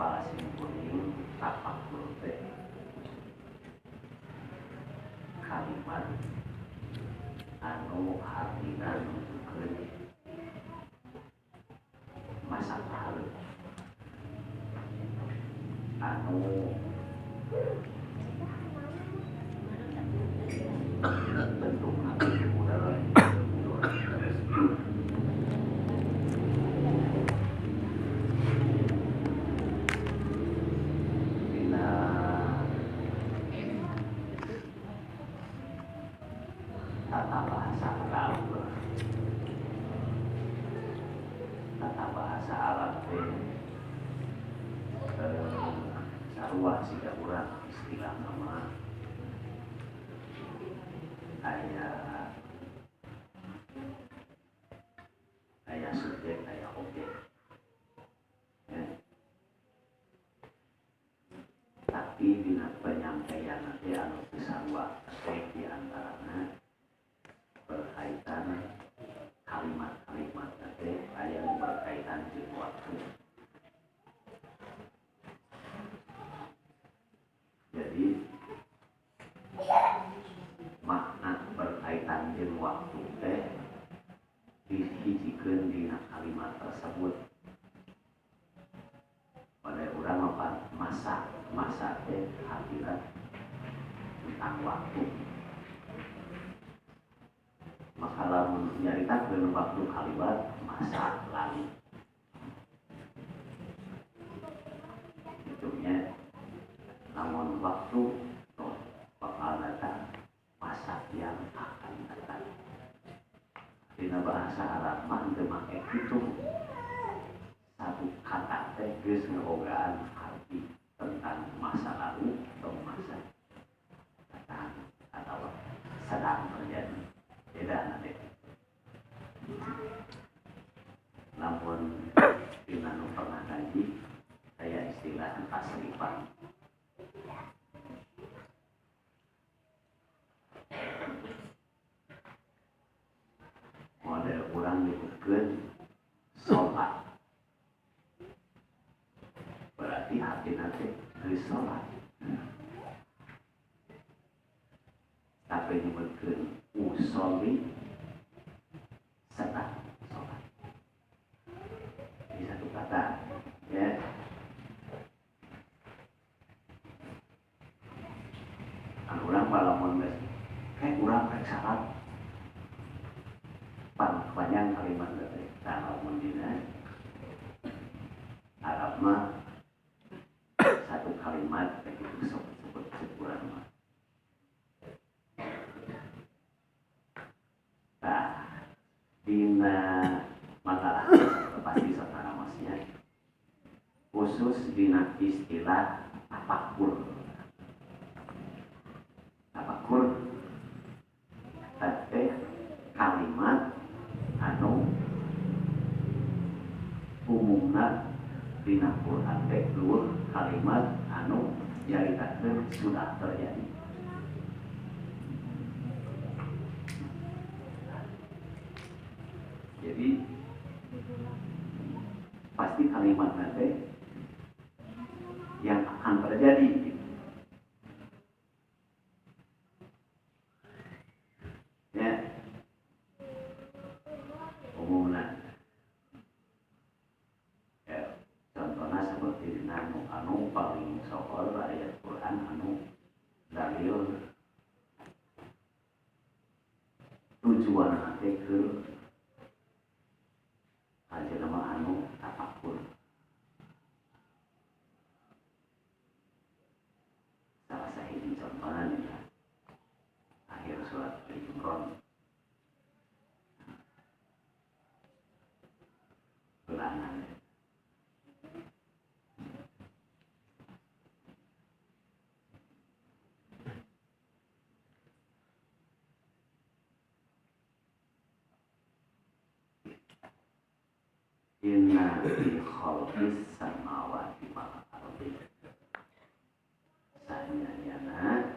palasing kuning tapak teh kalimat anu artina nunjukkeun masa lalu anu bentuk hati udara tata bahasa Arab sarua siga urang istilah nama aya subjek aya objek tapi dina penyampaian nanti anu sarua di antaranya berkaitan kalimat-kalimat nanti aya berkaitan jeung waktu. Jadi makna berkaitan jeung waktu teh dihijikeun dina kalimat tersebut. Oleh urang apa masa teh akhirat tentang waktu. Maka lamun nyaritakeun waktu kalimat masa lalu. Itunya namun waktu bakal datang masa yang akan datang. Dina bahasa Arab mah teu make kitu. Satu kata teh geus ngabogaan arti tentang masa lalu atau masa datang atau sedang terjadi. Beda nanti. Namun dina nu pernah ngaji aya istilah tasrifan. Model urang nyebutkeun sholat. Berarti hatina teh geus sholat. Tapi nyebutkeun usolli sedang sholat. Ini satu kata ya. Urang balamun geus urang rek salat panjang kalimat teh lamun dina Arab mah satu kalimat begitu sebut urang mah. Nah, dina makalah pasti saudara masnya khusus dina istilah tafakur. Tafakur teh kalimat anu umumna dina Quran teh luhur kalimat anu nyaritakeun sudah terjadi. Jadi pasti kalimat nanti yang akan terjadi. Ya, umumnya. Ya, contohnya seperti anu paling soal ayat Quran anu dalil tujuan nanti ke aja nama anu tafakur. Salah sahih contohnya ya, akhir surat Al-Imran. Ulangan. Inna fi khalqis samawati wal ardi. Sanyana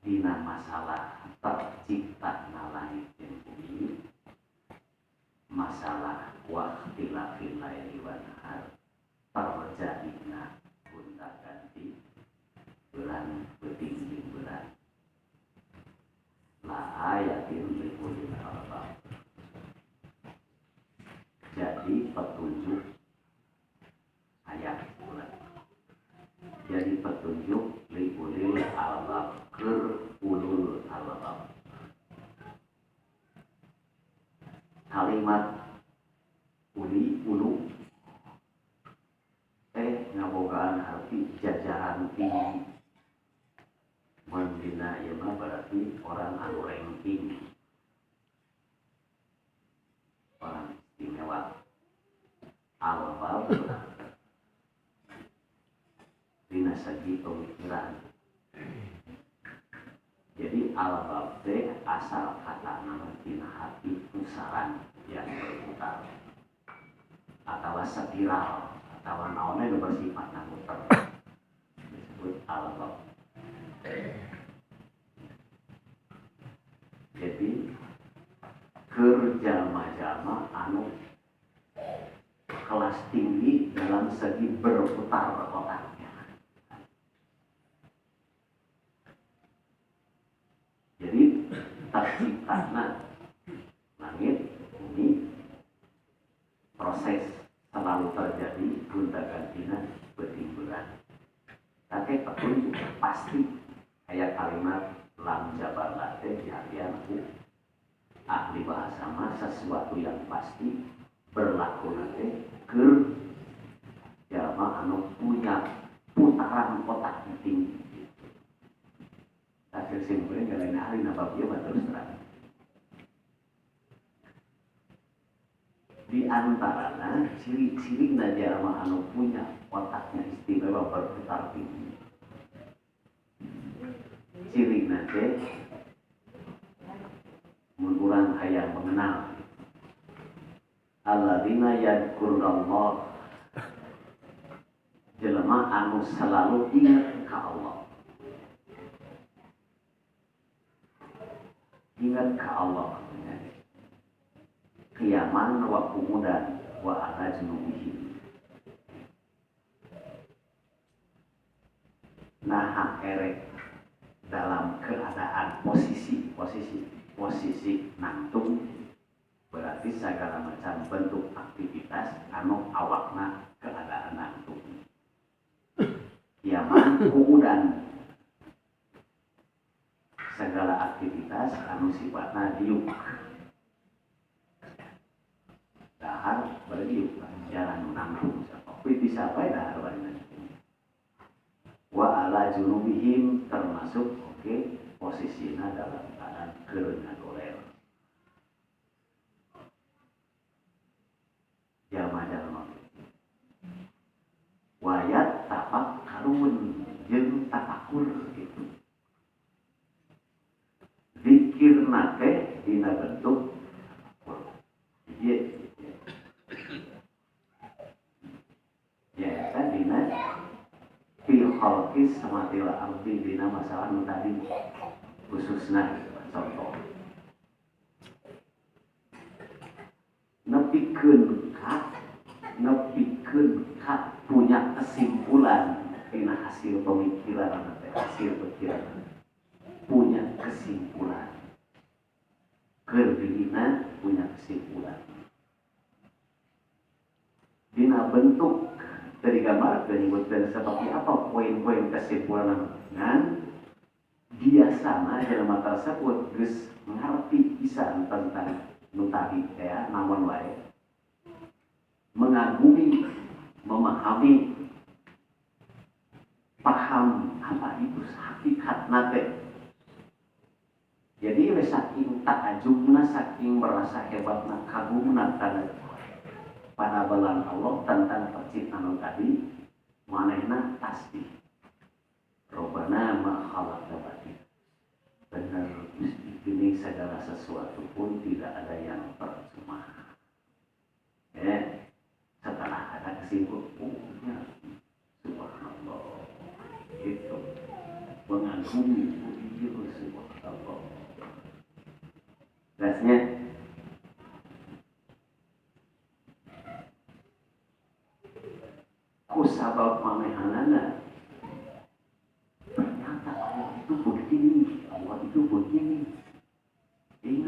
dina masalah terciptana langit dan bumi, masalah waqtilafil laili wan nahar, terjadina ayatin likulil albab. Jadi petunjuk ayat bulan. Jadi petunjuk likulil albab, keur ulul albab. Kalimat ulu ngabogaan arti jajaran tinggi. Mandina ieu mah berarti orang anu ranking, orang istimewa. Albab dina segi pemikiran. Jadi albab teh asal kata nama dina hati pusaran yang berputar atau spiral atau naonnya nu bersifat muter disebut albab. Jadi kerjama-jama anu kelas tinggi dalam segi berputar otaknya. Jadi terciptana langit ini proses selalu terjadi gonta-gantina betimbulan. Tapi petunjuk pasti kayak kalimat lam jabar late di harian ahli bahasa mah sesuatu yang pasti berlaku nanti ke jalma anu punya putaran otak tinggi. Tapi simpulnya nggak lain hari nabab dia terus terang. Di antaranya ciri-ciri jalma anu punya otaknya istimewa berputar tinggi. Ciri nanti menurang hayang mengenal alladzina yadhkurullah, jelema anu selalu ingat ka Allah. Ingat ka Allah qiyaman wa qu'udan wa ala junubihim. Nah erek dalam keadaan posisi nangtung, berarti segala macam bentuk aktivitas anu awakna keadaan nangtung. Yaman qu'udan, segala aktivitas anu sifatna diuk. Dahar berdiuk jalan nangtung, tapi bisa bae dahar bareng. Wa ala junubihim termasuk posisinya dalam keadaan kerengagoler. Jalma-jalma wayat tapak karun jeung tapakur gitu. Zikir nate dina bentuk ya kan dina fil khalqis samatila arti dina masalah nu tadi khususna contoh nepikeun ka punya kesimpulan dina hasil pemikiran atau hasil pikiran, punya kesimpulan keurdina punya kesimpulan dina bentuk dari gambar dan seperti apa poin-poin kesimpulan dengan biasanya dalam tersebut geus ngarti pisan tentang nu tadi ya namun wae mengagumi, memahami, paham apa itu hakikat nate. Jadi saking takjubna, saking merasa hebatna, kagumna pada balan Allah tentang penciptaan tadi, manehna tasbih. Robbana ma khalaqta batil. Benar, ini segala sesuatu pun tidak ada yang percuma. Setelah ada kesimpulannya, subhanallah, itu mengagumi itu subhanallah. Rasanya kusabab manehanana ternyata Allah itu begini, Allah itu begini. Ingat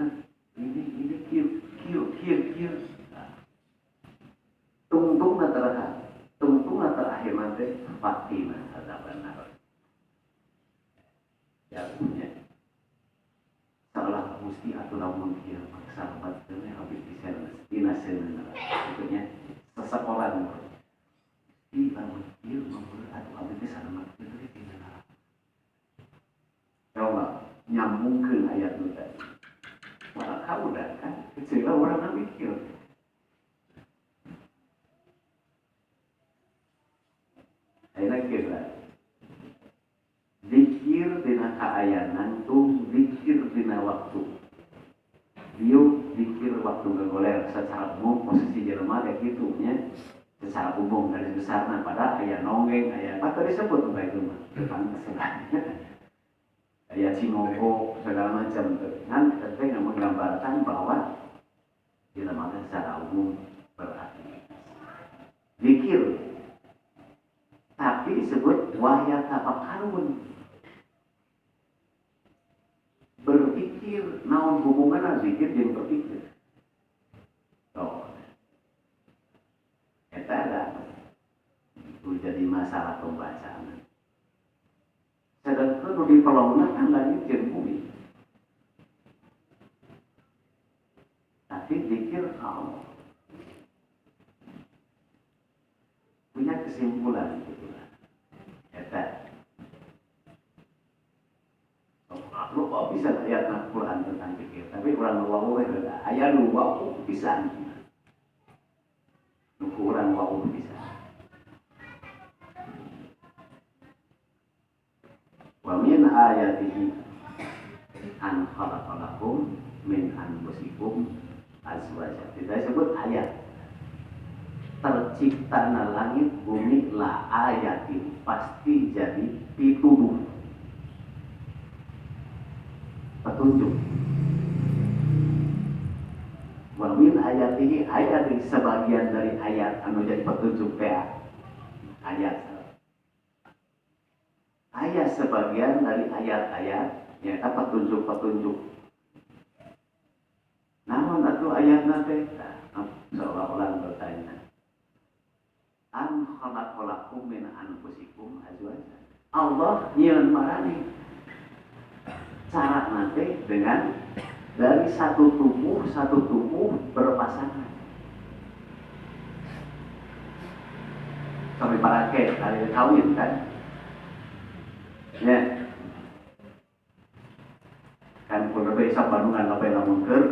zikir. Tungtung terakhir nanti fatina ada benar. Ya punya seolah mesti atau lamun dia maksa batnya habis bisa dinasen sebetulnya seseorang di lamun dia mampu atau habis sana mati itu tinggal. Coba nyambungkan ayat itu tadi. Malah kamu dah kan kecil orang mikir. Enak kita zikir dina kaayanan tuh zikir dina waktu dia zikir waktu gagoler secara umum posisi jelema kayak gitu nya secara umum dari besarna pada aya nonggeng aya apa tadi disebut baik itu mah depan kesenangannya aya cimogo segala macam kan itu yang menggambarkan bahwa jelema secara umum berarti zikir tapi disebut wahya tafakarun berpikir naon hubungan zikir jeung berpikir oh eta ada itu jadi masalah pembacaan sedangkan di pelongna kan lagi jeung bumi tapi zikir Allah punya kesimpulan gitu lah. Eta. Lu kok bisa ayat Al-Quran tentang zikir, tapi orang wawuh ayat lu wawuh bisa. Lu orang wawuh bisa. Wa min ayatihi an khalaqalakum min anfusikum azwaja. Tidak disebut ayat. Terciptana langit bumi la ayatin pasti jadi pituduh petunjuk wa min ayatihi ayat sebagian dari ayat anu jadi petunjuk ayat sebagian dari ayat-ayat ya petunjuk-petunjuk namun atuh ayat nanti seolah-olah bertanya an khalaqalakum min anfusikum azwaja. Allah nyieun marani cara nanti dengan dari satu tubuh berpasangan. Sampai parake kali kawin kan? Ya. Kan kudu bisa bandungan apa lamun keur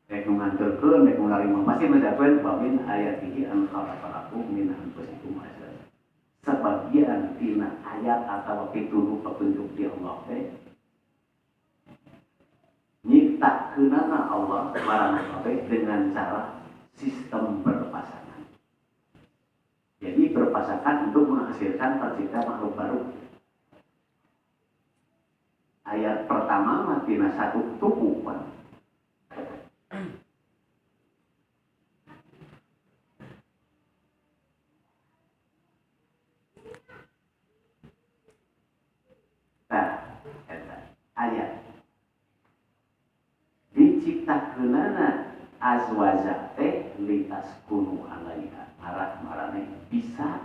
nek nganterkeun nek ngarima pasti mendapat bamin ayatihi an khalaqalakum min anfusikum azwaja. Sebagian tina ayat atau petunjuk di Allah nyiptakeunana Allah marana dengan cara sistem berpasangan. Jadi berpasangan untuk menghasilkan tercipta makhluk baru. Ayat pertama mah tina satu tubuh kan. Ayat diciptakeunana azwaja teh litaskunu alaiha marane bisa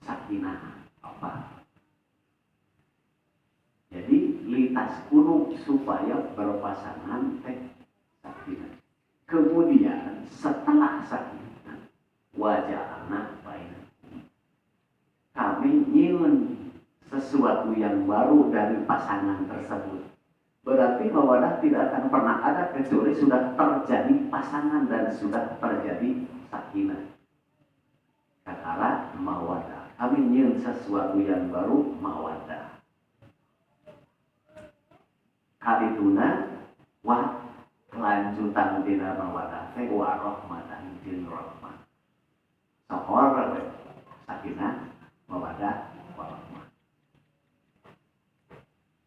sakinah apa jadi litaskunu supaya berpasangan teh sakinah kemudian setelah sakinah wajahna bainakum kami nyieun sesuatu yang baru dari pasangan tersebut. Berarti mawadah tidak akan pernah ada kecuali sudah terjadi pasangan dan sudah terjadi sakinah. Katalah mawadah. Kami nyieun sesuatu yang baru mawadah. Kalituna wa kelanjutan dina mawadah teh wa rahmatan jeung rahmat. Sakur sakinah mawadah wa rahmah.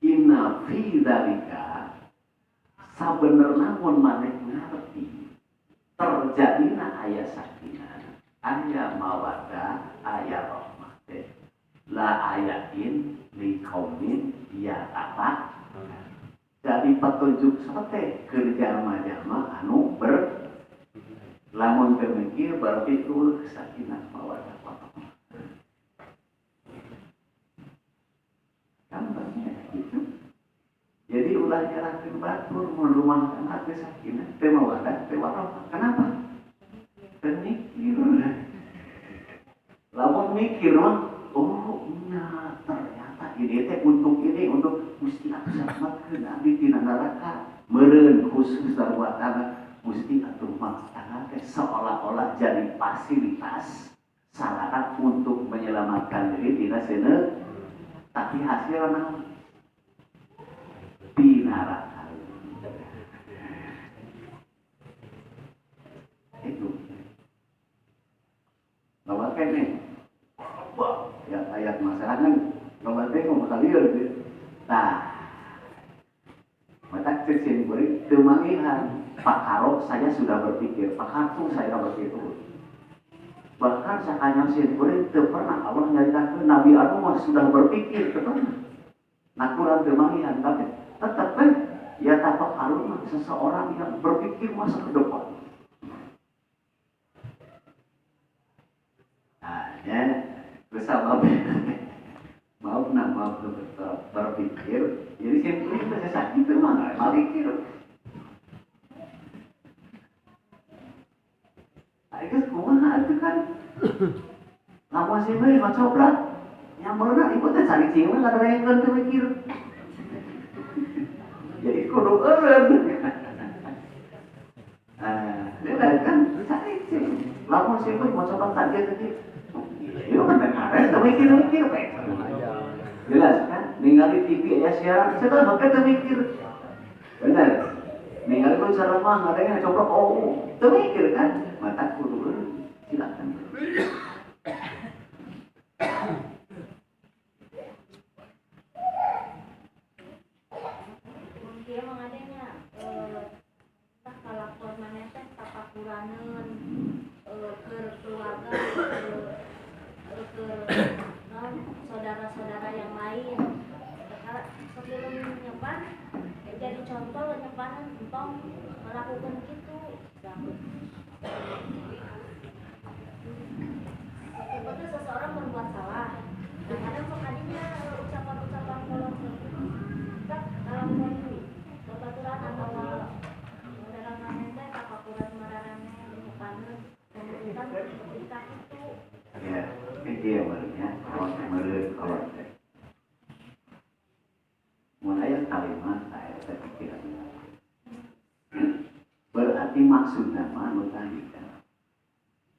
Inna fi dzalika sabenerna mun maneh ngarti terjadina aya sakinah aya mawaddah aya rahmah la ayatin li qaumin yatafakkarun dari petunjuk sote kerja jalma anu lamun pemikir berarti itu sakinah mawaddah warahmah. Gambarnya gitu. Jadi ulah nyerahkeun batur mun rumah tangga teh sakinah teu mawaddah teu warahmah. Kenapa? Teu mikir. Lamun mikir mah oh iya ternyata ini teh untuk Gusti atuh selamatkeun abdi tina neraka. Meureun khusus darwa tangga Gusti atuh mah tangga teh seolah-olah jadi fasilitas sarana untuk menyelamatkan diri tina seuneu, tapi hasilna di neraka. Itu. Lawan kene. Wah, ya ayat masalah kan lawan teh mah kalieur gitu. Nah, mata kecil beri kemangihan Pak Karo saya sudah berpikir, Pak Kartu saya berpikir. Bahkan sakanya beri pernah Allah nyaritakeun Nabi Adam sudah berpikir ketemu. Nah kurang kemangihan tapi tetap ya Pak Karo seseorang yang berpikir masa ke depan. Nah, ya bersama maaf berpikir jadi simpulnya bisa sakit itu mah nggak berpikir. Itu kumaha itu kan lama sih mah mah coklat yang berenang ibu teh cari cingwe nggak ada yang kan mikir jadi kudu eureun. Nah kan cari cing lama sih mah coklat tadi iya kan ada mikir jelas kan ningali TV ya siaran saya makanya mikir benar ningali pun ceramah nggak ada yang coba mikir kan mata kudu silakan. Dia mengadanya kalau mana teh tapakuraneun ke keluarga ke saudara-saudara yang lain. Sebelum nyepan jadi contoh nyepanan entong melakukan gitu. Seperti seseorang berbuat salah. Kadang sekalinya ucapan-ucapan kalau dalam babaturan atau dalam namanya tapakuran mararane nyepanan kemudian ketika itu ya itu yang barunya kalau mulai kalimat saya pikiran berarti maksud nama tadi kan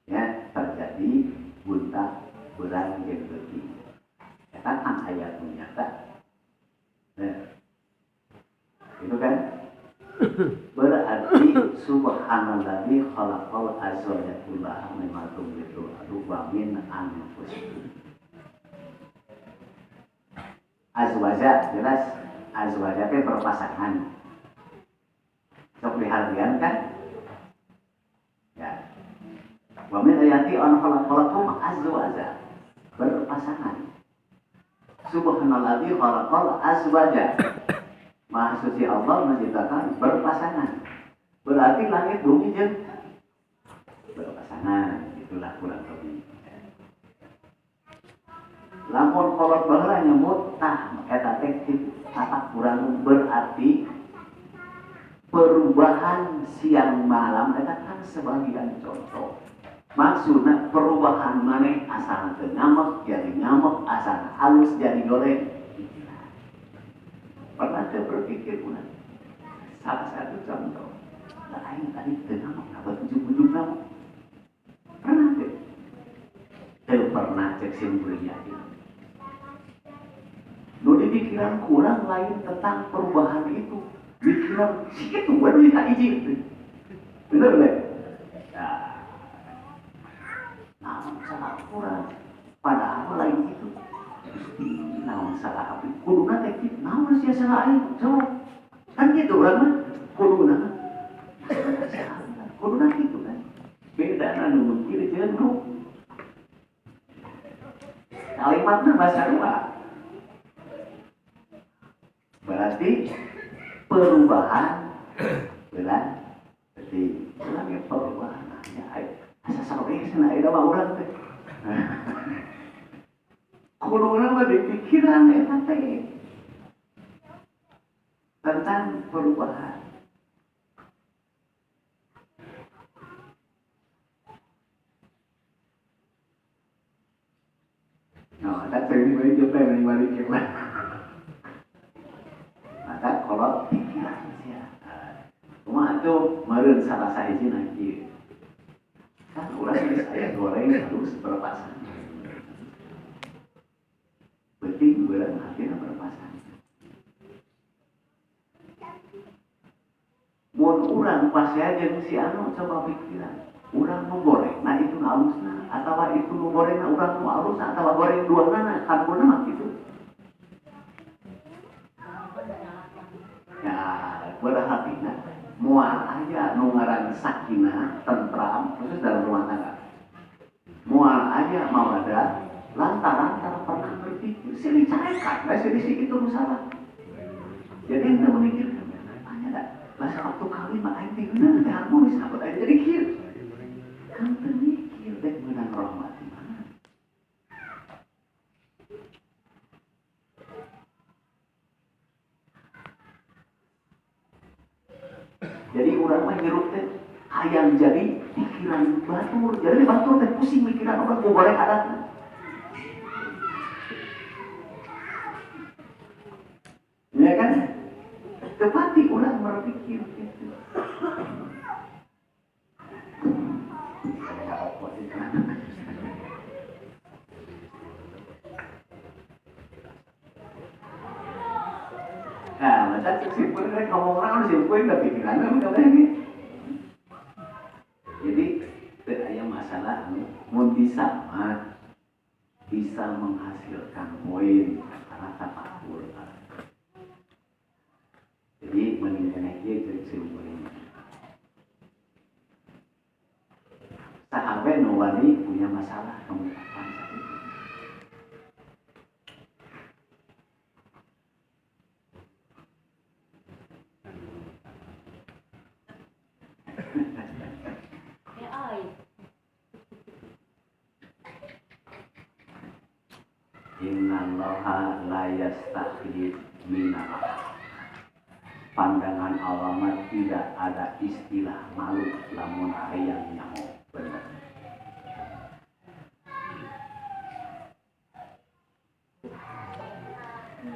ya terjadi buntah berang yang berarti ya kan ayat menyata nah, itu kan berarti subhanalladzi khalaqal azwaja kullaha mimma tunbitu wa min anfusikum. Azwaja jelas azwaja itu berpasangan. Sok dihargian kan? Ya. Wa min ayati an khalaqalakum azwaja berpasangan. Subhanalladzi khalaqal azwaja. Maha suci Allah menciptakan berpasangan. Berarti langit bumi jeung berpasangan. Itulah kurang lebih. Lamun kolot baheula nyebut eta teh tapak kurang berarti perubahan siang malam eta kan sebagian contoh. Maksudna perubahan maneh asal teu nyamek jadi nyamek, asal halus jadi goreng. Pernah saya berpikir pula salah satu contoh lain tadi kenapa apa tujuh kamu pernah pernah cek simpulnya di pikiran kurang lain tentang perubahan itu pikiran itu baru dikaji itu bener nggak? Nah salah kurang padahal lain itu naon salah api kuduna teh kitu naon sia salah aing so kan gitu urang mah kuduna gitu kan bedana nu mikir jeung nu kalimatna bahasa luar berarti perubahan benar jadi bilangnya perubahan ya asa sampai sana ada mah urang teh kuluna mah di pikiran eta teh tentang perubahan. Nah, ada sering balik juga yang balik ke maka kalau pikiran ya, cuma itu meren salah sahiji nanti kan ulah saya goreng harus berpasangan. Penting berang hatinya berpasangan. Mun urang pas ya jeung si anu coba pikiran. Urang nu goreng, nah itu halusna, atau itu nu goreng, nah urang nu halus, atau goreng dua nana, kan mah gitu. Ya, berhati-hati, mual aja nu ngaran sakinah, tentram, khusus dalam rumah tangga. Mual aja mau ada, lantaran pernah berpikir, sini carekan, sini itu nu salah. Jadi ente memikirkan, hanya ada, masa waktu kawin mah aing teh bener teh harmonis, apa aing jadi kieu. Kan mikir deh menang rahmat mana. Jadi orang mah nyeruk teh hayang jadi pikiran batur. Jadi batur teh pusing pikiran orang mau goreng adatna. Ya kan? Tepati orang berpikir gitu. Nah, macam simpul kan ngomong orang simpul nggak pikiran nggak begini. Jadi ada masalah, mau bisa menghasilkan poin karena tafakur. Jadi meningkatkan dia simpul ini. Sahabat Nuwani punya masalah kemudian Innallaha la yastahi minal pandangan Allah tidak ada istilah malu lamun hayang nyamuk benar.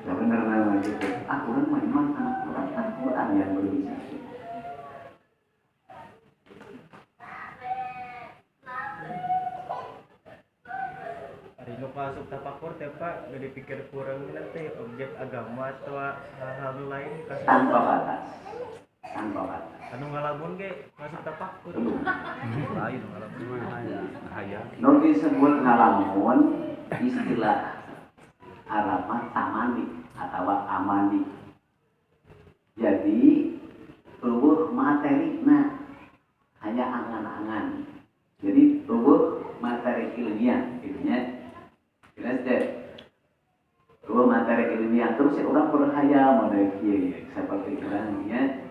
Ya benar gitu. Aku kan memang anak Quran kan Quran yang berbicara. Masuk tapakur teh Pak, gak dipikir kurang nanti objek agama atau hal-hal lain tanpa batas. Anu ngalamun ge masuk tapakur. Lain ngalamun hayang. Nu disebut ngalamun istilah Arab tamani atau amani. Jadi tubuh materina hanya angan-angan. Jadi tubuh materi ilmiah, ilmiah. Jelas deh. Dua materi ilmiah terus ya orang berhayal model kieu seperti orangnya.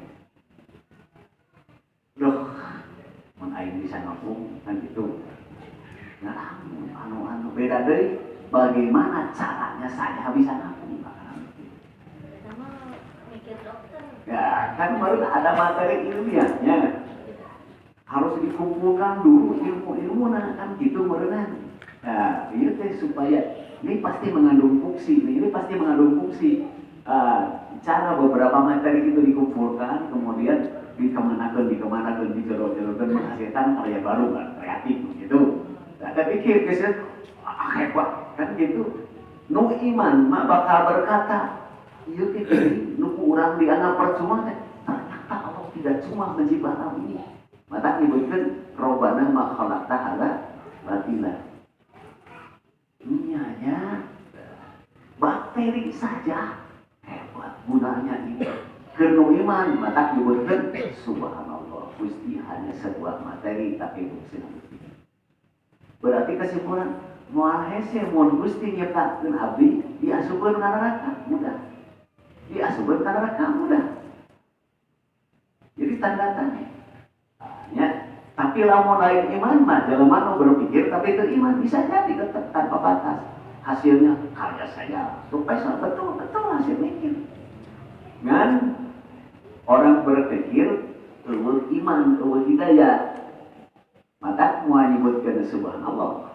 Loh, mun aing bisa ngapung kan gitu. Nah, anu beda deui bagaimana caranya saya bisa ngapung. Sama mikir dokter. Ya, kan baru ada materi ilmiahnya. Harus dikumpulkan dulu ilmu-ilmu kan gitu merenang. Nah, ini teh supaya ini pasti mengandung fungsi, cara beberapa materi itu dikumpulkan, kemudian dikemanakan, dijodoh-jodohkan menghasilkan karya baru kan, kreatif gitu. Nah, tapi pikir kesel, hebat kan gitu. Nu iman mah bakal berkata, iya teh nu urang dianggap percuma teh, ternyata Allah tidak cuma menciptakan ini. Mata nyebutkan robana ma khalaqta hala batila. Dunianya bakteri saja hebat gunanya ini. Kenu iman mata nyebutkan subhanallah Gusti hanya sebuah materi tapi fungsinya. Berarti kesimpulan moal hese mun Gusti nyiptakeun abdi diasupkeun ka neraka mudah. Jadi tanda-tanda. Ya, tapi lamun lain iman mah jelema nu berpikir tapi itu iman bisa jadi tetap tanpa batas. Hasilnya karya saya. Supaya betul hasil mikir. Kan orang berpikir eueuh iman, eueuh hidayah. Maka mau nyebutkeun subhanallah.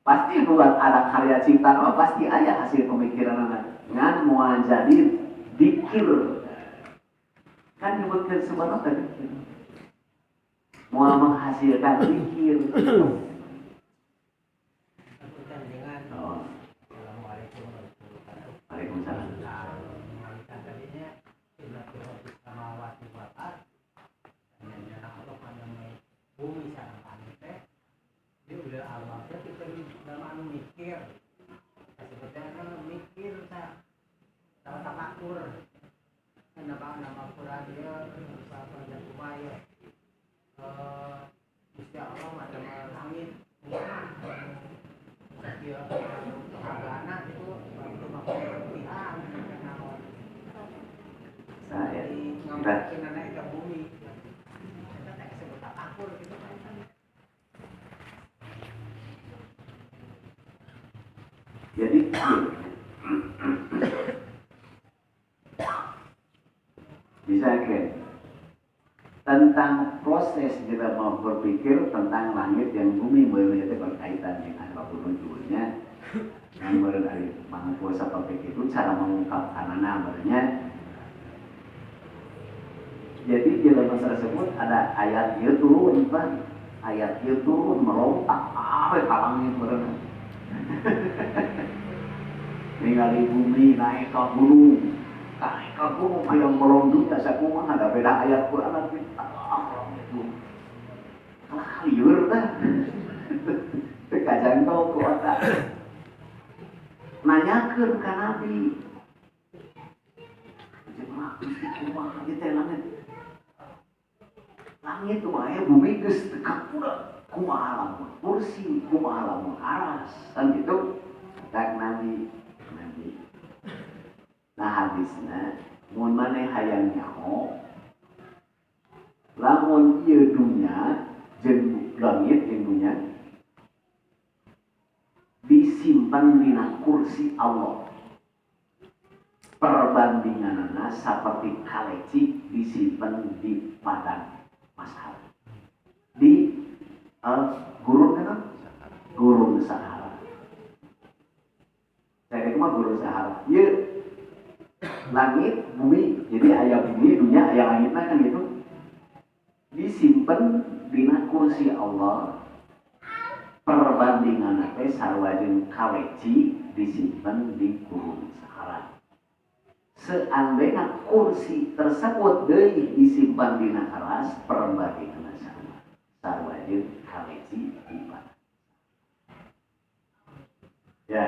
Pasti buat ada karya ciptaan pasti aya hasil pemikiran anak. Ngan mau jadi dikir. Kan nyebutkan subhanallah tadi. Mau menghasilkan dikir. Oh. Waalaikumsalam. Bumi sareng langit teh dia udah Allah teh kita dalam mikir sebetulnya mikir sa tafakur nama Quran dia apa dan upaya Gusti Allah macam langit dia agana itu waktu makai pihak Saya ngambil naik ke bumi jadi bisa kan tentang proses kita mau berpikir tentang langit yang bumi itu berkaitan dengan apapun judulnya yang berarti mengkuasa topik itu cara mengungkapkan namanya. Jadi di dalam tersebut ada ayat dia turun kan, ayat dia turun merontak kalangin berenang. Ningali bumi naik ke gunung yang melondot asa kumaha ada beda ayat Quran kita itu kalah liur teh kajangtong kuota nanyakeun ka Nabi jeung Gusti kumaha ieu teh langit wae bumi geus teu kapura kumaha lamun kursi kumaha lamun aras kan gitu tak Nabi. Nah hadisna mun maneh hayang nyaho lamun ieu dunya jeung langit jeung dunya disimpan dina kursi Allah perbandinganna saperti kaleci disimpan di padang Mashhad di gurun Sahara. Saya itu mah gurun Sahara. Ieu langit, bumi, jadi aya bumi, dunia, aya langitna kan gitu. Disimpan dina kursi Allah. Perbandingan teh sarua jeung kaleci disimpan di gurun Sahara. Seandainya kursi tersebut deui disimpan dina aras, perbandingan sarua jeung kaleci di mana. Ya.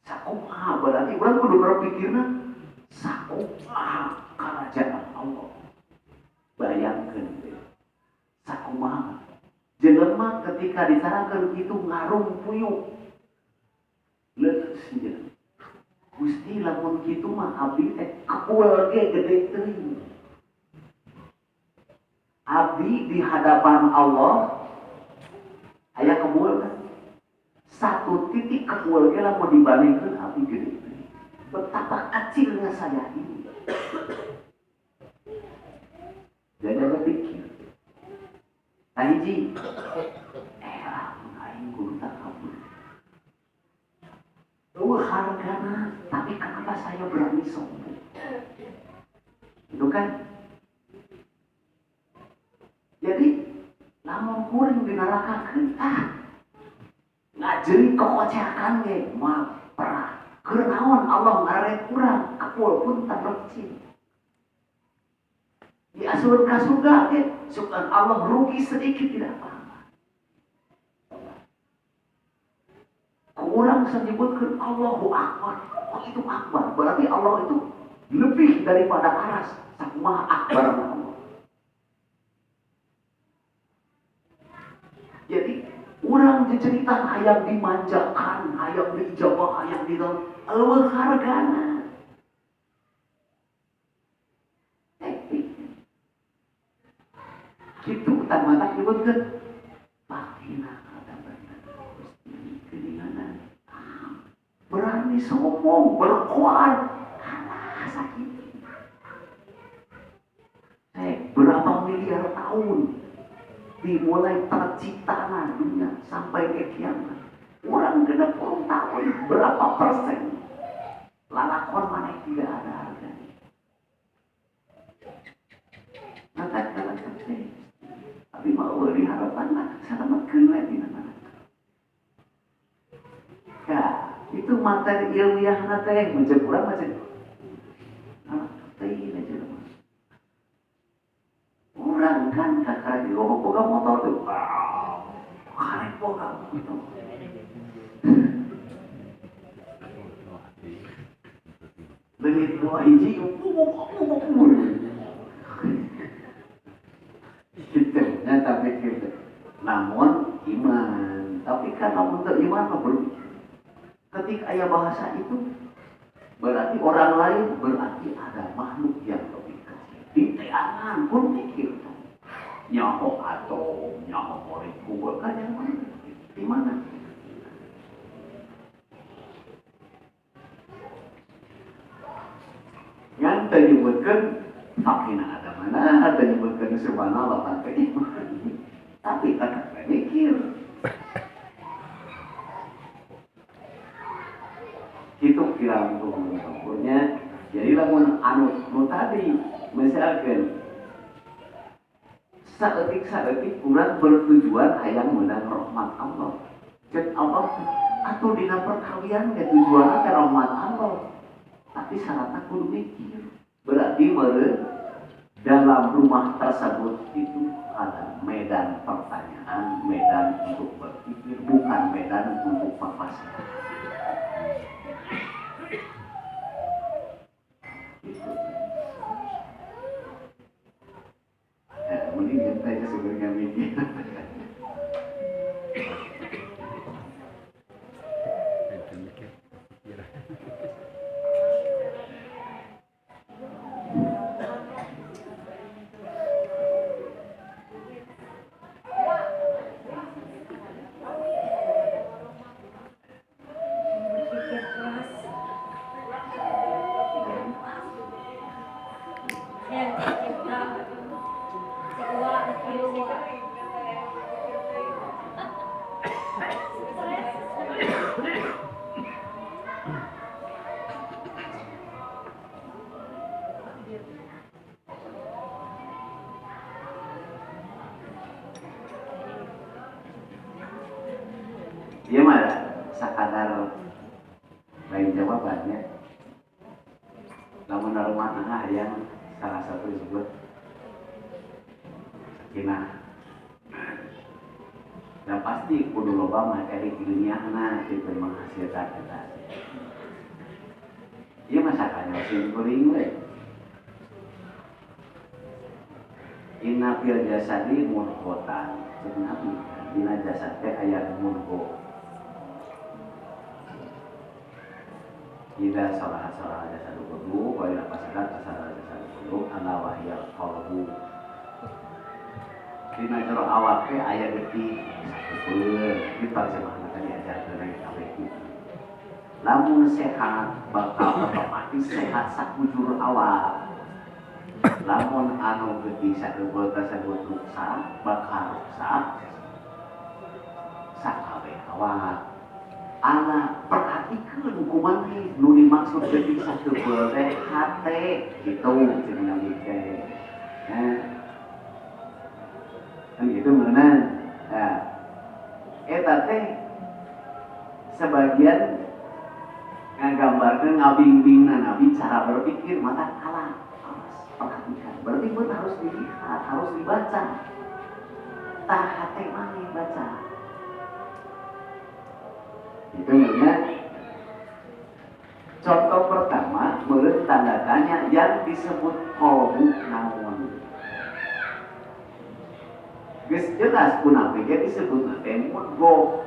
Sakumaha berarti urang kudu berpikirna sakumaha kerajaan Allah. Bayangkeun teh. Sakumaha jelema ketika disarakeun kitu ngarumpuyuk. Leuteus nya. Gusti lamun kitu mah abdi teh keul ge gede teuing. Abdi di hadapan Allah aya keul kan? Satu titik keul ge lamun dibandingkeun abdi gede. Betapa kecilnya saya ini. Jadi berpikir. Hiji, aing kudu takabur. Hargana, tapi kenapa saya berani sombong? Itu kan? Jadi, lamun kuring di neraka ngajeri kekocakan ge, mah perah. Kenaon Allah ngarek kurang, kapul pun tak recin. Diasuhkeun ka surga ge, subhan Allah rugi sedikit tidak apa-apa. Kurang menyebutkan Allahu Akbar. Oh itu Akbar. Berarti Allah itu lebih daripada aras. Sakumaha Akbar Allah. Jadi Urang diceritakan hayang dimanjakan, hayang dijawab, hayang ditolong, eueuh hargana. Kitu utama nyebutkeun pakina ada bener keninganan. Berani sombong, berkuat, alah sakit. Berapa miliar tahun dimulai terciptaan dunia sampai ke kiamat. Orang 60 tahun berapa persen lalakon mana tidak ada harganya. Kata-kata tapi mau diharapan lah selamatkan lagi nama. Ya, itu materi ilmiah teh macam kurang macam orang kan kakak di rumah boga motor tuh, karek boga motor. Dengan dua hiji, gitu, nyata pikir. Namun iman, tapi kan namun untuk iman belum. Ketika ayah bahasa itu, berarti orang lain, berarti ada makhluk yang lebih kecil. Di teangan pun mikir tuh. Nyaho atom, nyaho molekul, kan yang mana? Di mana? Yang menyebutkan fakina ada mana? Ada menyebutkan subhanallah pakai iman. Tapi tak mikir. Itu kira punya. Jadi lamun anu tadi misalkan saeutik kurang bertujuan hayang menang rahmat Allah. Cek Allah atau dina perkawian ke tujuanna teh rahmat Allah. Tapi syaratnya kudu mikir. Berarti meureun dalam rumah tersebut itu ada medan pertanyaan, medan untuk berpikir, bukan medan untuk papasan. Mending yang tanya sebenarnya mikir. Dia mah sakadar lain jawabannya. Namun rumah tengah yang salah satu disebut sakinah. Dan pasti kudu loba materi ilmiahna itu menghasilkan kita. Ieu mah sakanya sing kuring we. Inna fil jasadi mudghatan. Jeung Nabi dina jasad teh aya mudghah. Ida salah jasa dukudu, wailah pasakan salah jasa dukudu, ala wahyal qalbu. Dina jero awak teh aya getih sakepeul, ieu terjemahan tadi diajarkeun ka kabeh kitu. Lamun sehat bakal otomatis sehat sakujur awak. Lamun anu getih sakepeul tersebut rusak, bakal rusak sakabeh awak. Ana perhatikeun kumaha nu dimaksud getih sakepeul teh hate kitu cenah Nabi teh. Kan gitu meunang. Nah, eta teh sebagian ngagambarkeun ngabimbingna Nabi cara berpikir mata kalah. Perhatikan, berarti pun harus dilihat, harus dibaca. Tah hate mane baca. Itu melihat contoh pertama menurut tanda tanya yang disebut kolbu naon. Geus jelas kunapi ge disebutna teh mudghah.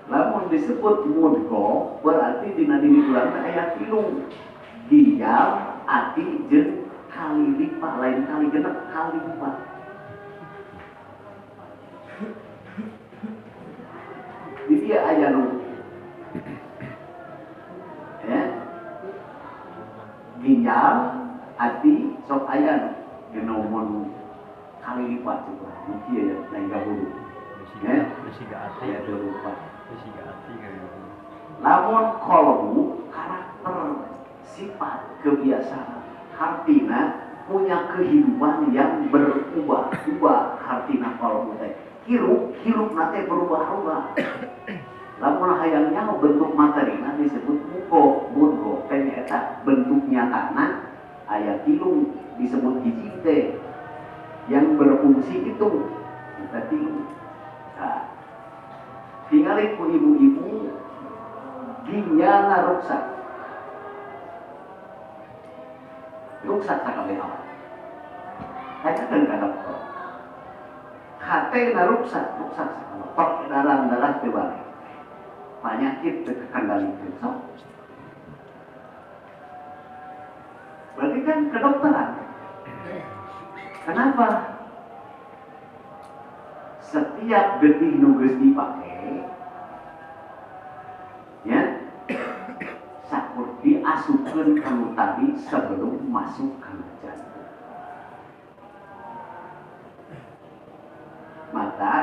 Lamun disebut mudghah berarti dina diri urang teh aya 3. Ginjal, ati jeung kali lipat, lain kali genep kali lipat. Di dia aya nu ya. Ginjal, ati sok aya genomun kali lipat juga. Mungkin ya lain gabung. Ya, Siga ati aya 24. siga ati kayak gitu. Lamun kolbu karakter sifat kebiasaan hartina punya kehidupan yang berubah-ubah hartina kolbu teh hirup nate berubah-ubah. Lamun hayang nyaho bentuk materina disebut mudghah teh eta bentuk nyatana aya 3 disebut hiji teh yang berfungsi itu kita 3. Nah, tinggalin ku ibu-ibu ginjalna rusak sakabeh awak. Kacakeun ka dokter. Hatena rusak sakabeh. Peredaran darah teu balik. Penyakit teu kakendalikeun sok. Berarti kan kedokteran. Kenapa? Setiap getih nu geus dipake ya sakur diasupkeun kanu tadi sebelum masuk ke jantung. Maka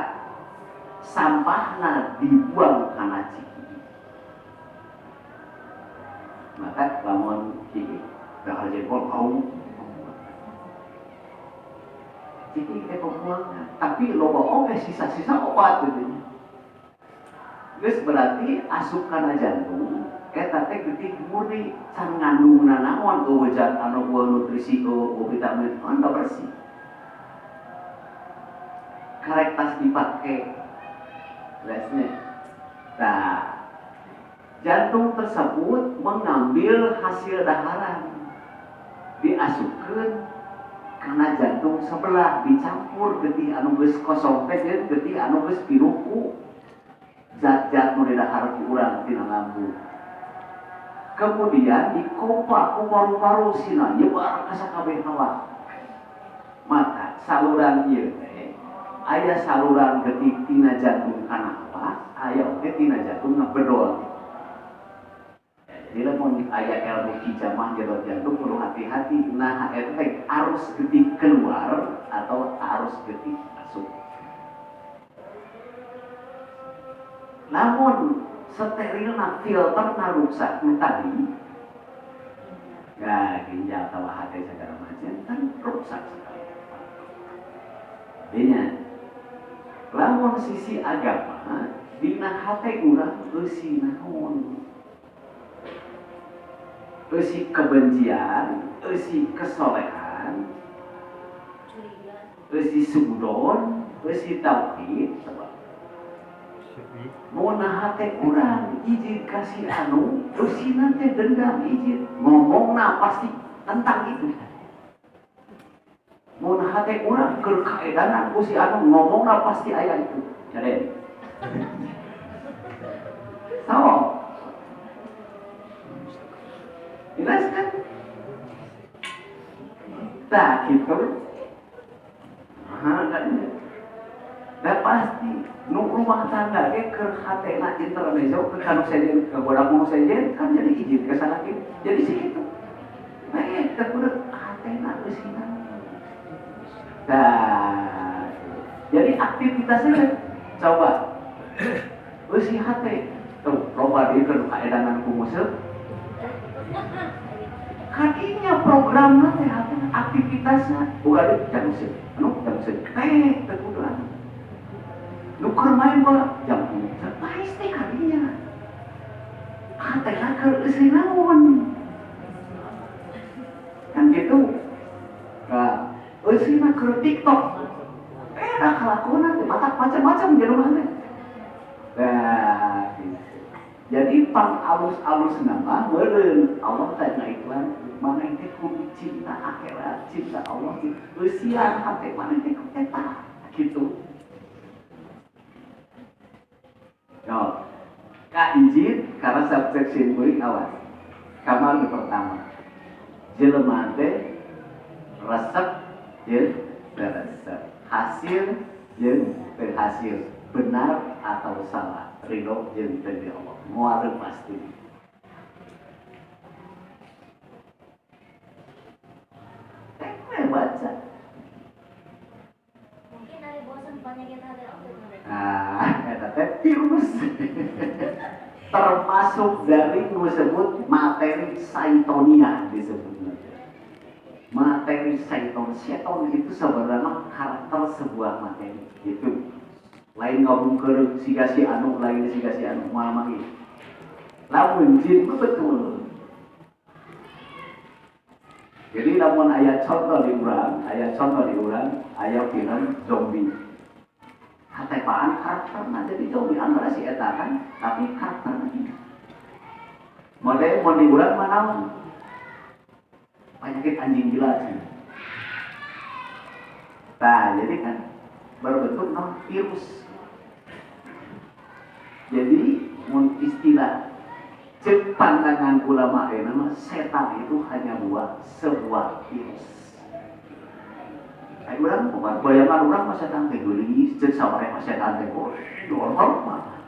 sampahna dibuang kana ciki. Maka lamun ciki dah jempol kaum ciki kita pembuangan, tapi loba oke sisa-sisa obat gitu. Geus berarti asup kana jantung eta teh geuting murni can ngandungna naon eueuh zat anu nutrisi eueuh vitamin anu bersih. Karek tas dipake lesnya. Nah, jantung tersebut mengambil hasil daharan diasupkeun karena jantung sebelah dicampur getih anu geus kosong teh jeung getih anu geus pinuku zat-zat nu didahar ku urang tina lambung. Kemudian dikopa ku paru-paru sina nyebar ka sakabeh awak. Maka saluran ieu teh aya saluran getih tina jantung kana awak, aya oge tina jantung na bedol. Jadi lamun aya ilmu hijamah jero jantung kudu hati-hati nah eta teh arus getih keluar atau arus getih masuk. Namun sterilna filterna rusak nu tadi ya ginjal tawa hati segala macam kan rusak sekali. Dinya lamun sisi agama dina hate urang eusi naon? Eusi kebencian, eusi kesolehan, eusi sudon, eusi tauhid, mau nahate urang izin kasih anu, eusi nanti dendam izin ngomongna pasti tentang itu. Mau nahate urang keur kaedanan ku si anu ngomongna pasti aya itu. Jaren. Sawo. Jelas kan? Tak gitu. Kan? Dan pasti nu rumah tangga ge keur hatena intermezzo ke kanu sejen ke bodak mau sejen kan jadi izin ke salaki. Jadi segitu. Nah, eta kudu hatena eusina. Nah, jadi aktivitasnya coba eusi hate tuh loba dieu keur kaedanan ku museuh kadinya programna teh aktivitasnya bukan jam seut teh kuduan nu keur main bola jam 10 pais teh kadinya hatena keur eusi naon kan gitu. Nah, eusina keur TikTok kalakuan teh macam-macam di rumah teh. Nah, gitu. Jadi Jadi pang alus-alus nama meureun Allah teh ngaiklan mana teh kudu cinta akhirat, cinta Allah usian hate mana teh ku eta gitu. Yo, ka izin karena subjek simbolik awas. Kamar pertama. Jelema teh resep jeung resep. Hasil jeung berhasil. Benar atau salah, ridho jeung teu Allah. Moal pasti. Baca. Mungkin dari bosan penyakit hati aku. Eta teh virus. Termasuk dari disebut materi saitonia disebutnya. Materi saiton, seton itu sebenarnya karakter sebuah materi. Itu lain ngomong ke si anu, lain si anu, mama ini. Lamun jin itu betul. Jadi namun ayat contoh di urang, ayat film zombie. Hatepaan karakternya jadi zombie antara si eta kan, tapi karakternya. Model mau di urang mana? Penyakit anjing gila sih. Nah, jadi kan berbentuk non virus. Jadi mun istilah cek pandangan ulama nama setan itu hanya sebuah virus. Ayo orang bukan bayangan orang mah setan teh geulis, cek saware mah setan teh kok dorong mah.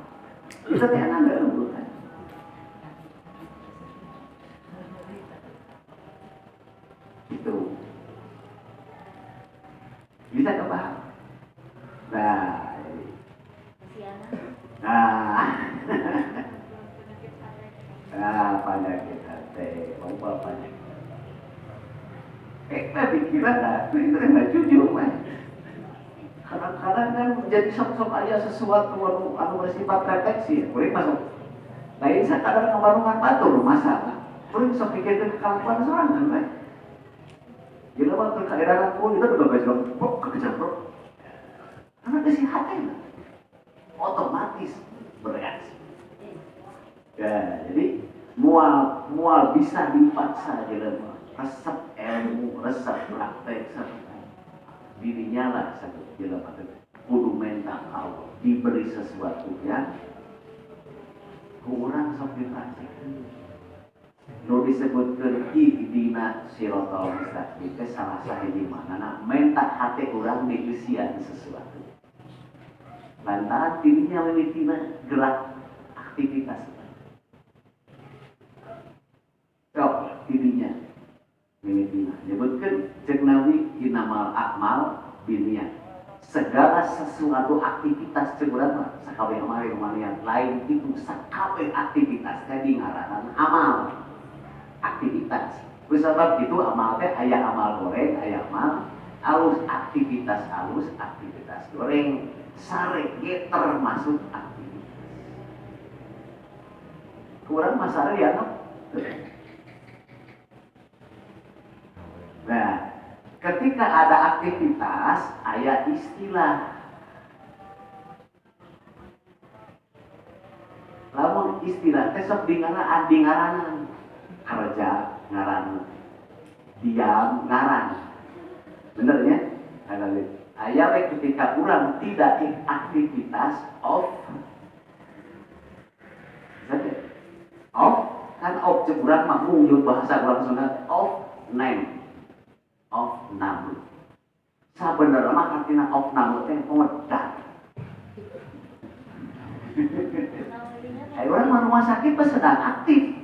Itu teh anda bukan. Itu bisa kepaham. Nah, penyakit hati, apa penyakit? Pikiran aku itu nggak jujur, man. Kadang-kadang kan menjadi sok-sok aja sesuatu anu bersifat refleksi, boleh masuk. Lain sekadar ngebarungan batur masalah, boleh bisa pikirkan kelakuan seorang kan, man. Gila waktu keadaan pun itu udah baju bro, kekejar bro. Karena kasih hati, otomatis bereaksi. Ya, jadi mual bisa dipaksa jelema resep ilmu, resep praktek dirinya lah satu jelema kudu mental Allah diberi sesuatu yang kurang sok dipraktekkeun. Nu disebutkeun ihdina siratal mustaqim teh salah sahiji manana mental hati urang dieusian sesuatu. Lantaran dirinya mimitina gerak aktivitas. Dirinya mimitina nyebutkan cek Nabi inamal akmal biniyat segala sesuatu aktivitas ceguran mah sakabe kemarin lain itu sakabe aktivitas tadi ngaranan amal aktivitas sebab itu amal teh aya amal goreng aya amal alus aktivitas goreng sare ge termasuk aktivitas kurang masalah ya no? Nah, ketika ada aktivitas, ada istilah. Lamun istilah tesok ngaranan, kerja ngaran, diam ngaran. Bener ya? Ayat ketika kurang tidak aktivitas off kan off ceburan mah mung bahasa kurang sunat off name. Of namu, sabenerna mah artina of namu teh ngodat. Ayo orang rumah sakit pas sedang aktif.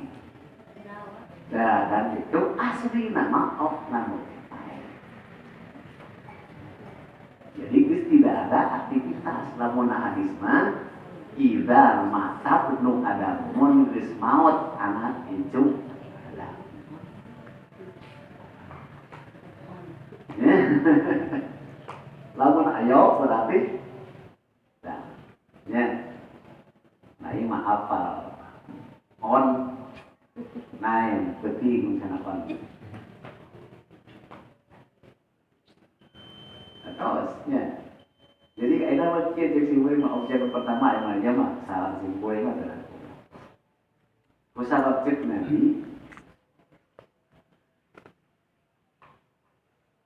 Nah, dan itu asli nama of namu. Jadi tidak ada aktivitas. Lamun hadis mah idza mata ibnu adam mun geus maut anak incu lamun ayo berarti ya nah ini mah apal on naik penting kenapa terus ya jadi ada macam cek simpul mah objek pertama yang mana mah salah simpul mah kusabab cek Nabi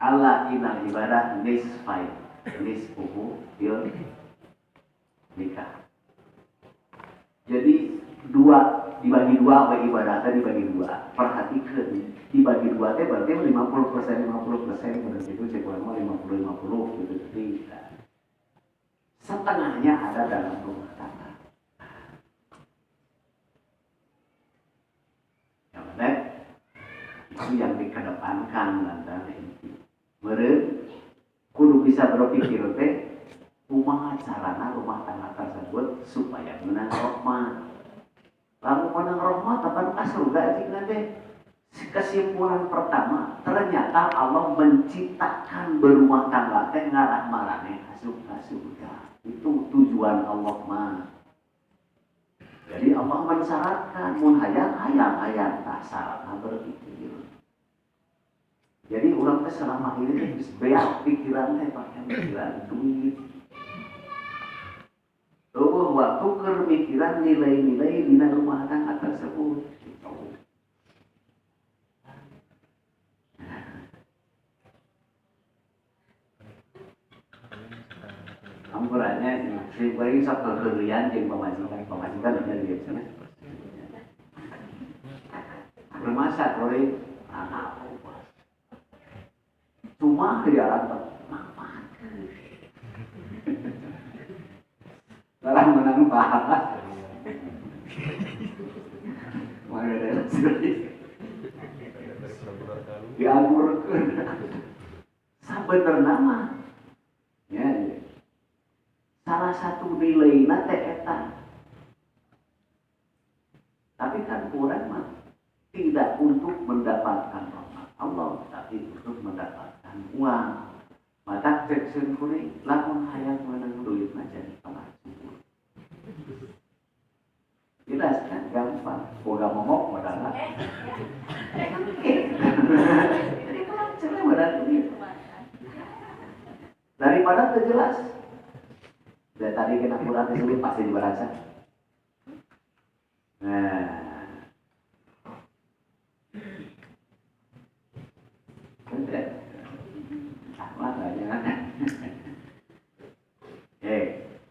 Allah inal ibadah nisfuhu fil nikah. Jadi dibagi dua apa ibadatnya dibagi dua. Perhatikan dibagi dua teh berarti 50% berarti itu cek mau 50-50 gitu. Jadi setengahnya ada dalam rumah tangga. Yang penting itu yang dikedepankan dan itu. Meureun kudu bisa berpikir teh kumaha carana rumah tangga tersebut supaya menang rahmat. Lalu menang rahmat apa ka surga jeung teh. Kesimpulan pertama, ternyata Allah menciptakan berumah tangga teh ngarah marane asup ka surga. Itu tujuan Allah mah. Jadi Allah mensyaratkan mun hayang tak syaratna berpikir. Jadi orang teh selama ini teh geus beak pikiran teh pakai pikiran duit. Waktu keur mikiran nilai-nilai dina rumah tangga tersebut. Ampurannya si bari sok keurian jeung pemajikan nya di sana. Bermasak oleh anak. Cuma kejalan manfaatkan. Dalam menang pahala. Mana ada sedih. Diamurkeun. Sabenerna mah. Ya. Salah satu nilainya teh eta. Tapi kan kurang mah tidak untuk mendapatkan rahmat Allah, tapi untuk mendapatkan uang. Maka cek sengkuri, lamun hayang menang duit macam pelaku. Jelas kan gampang, boga momok modalna. Jadi pelacunya modal duit. Daripada terjelas. Dan tadi kita pulang disebut pasti dibaca. Nah.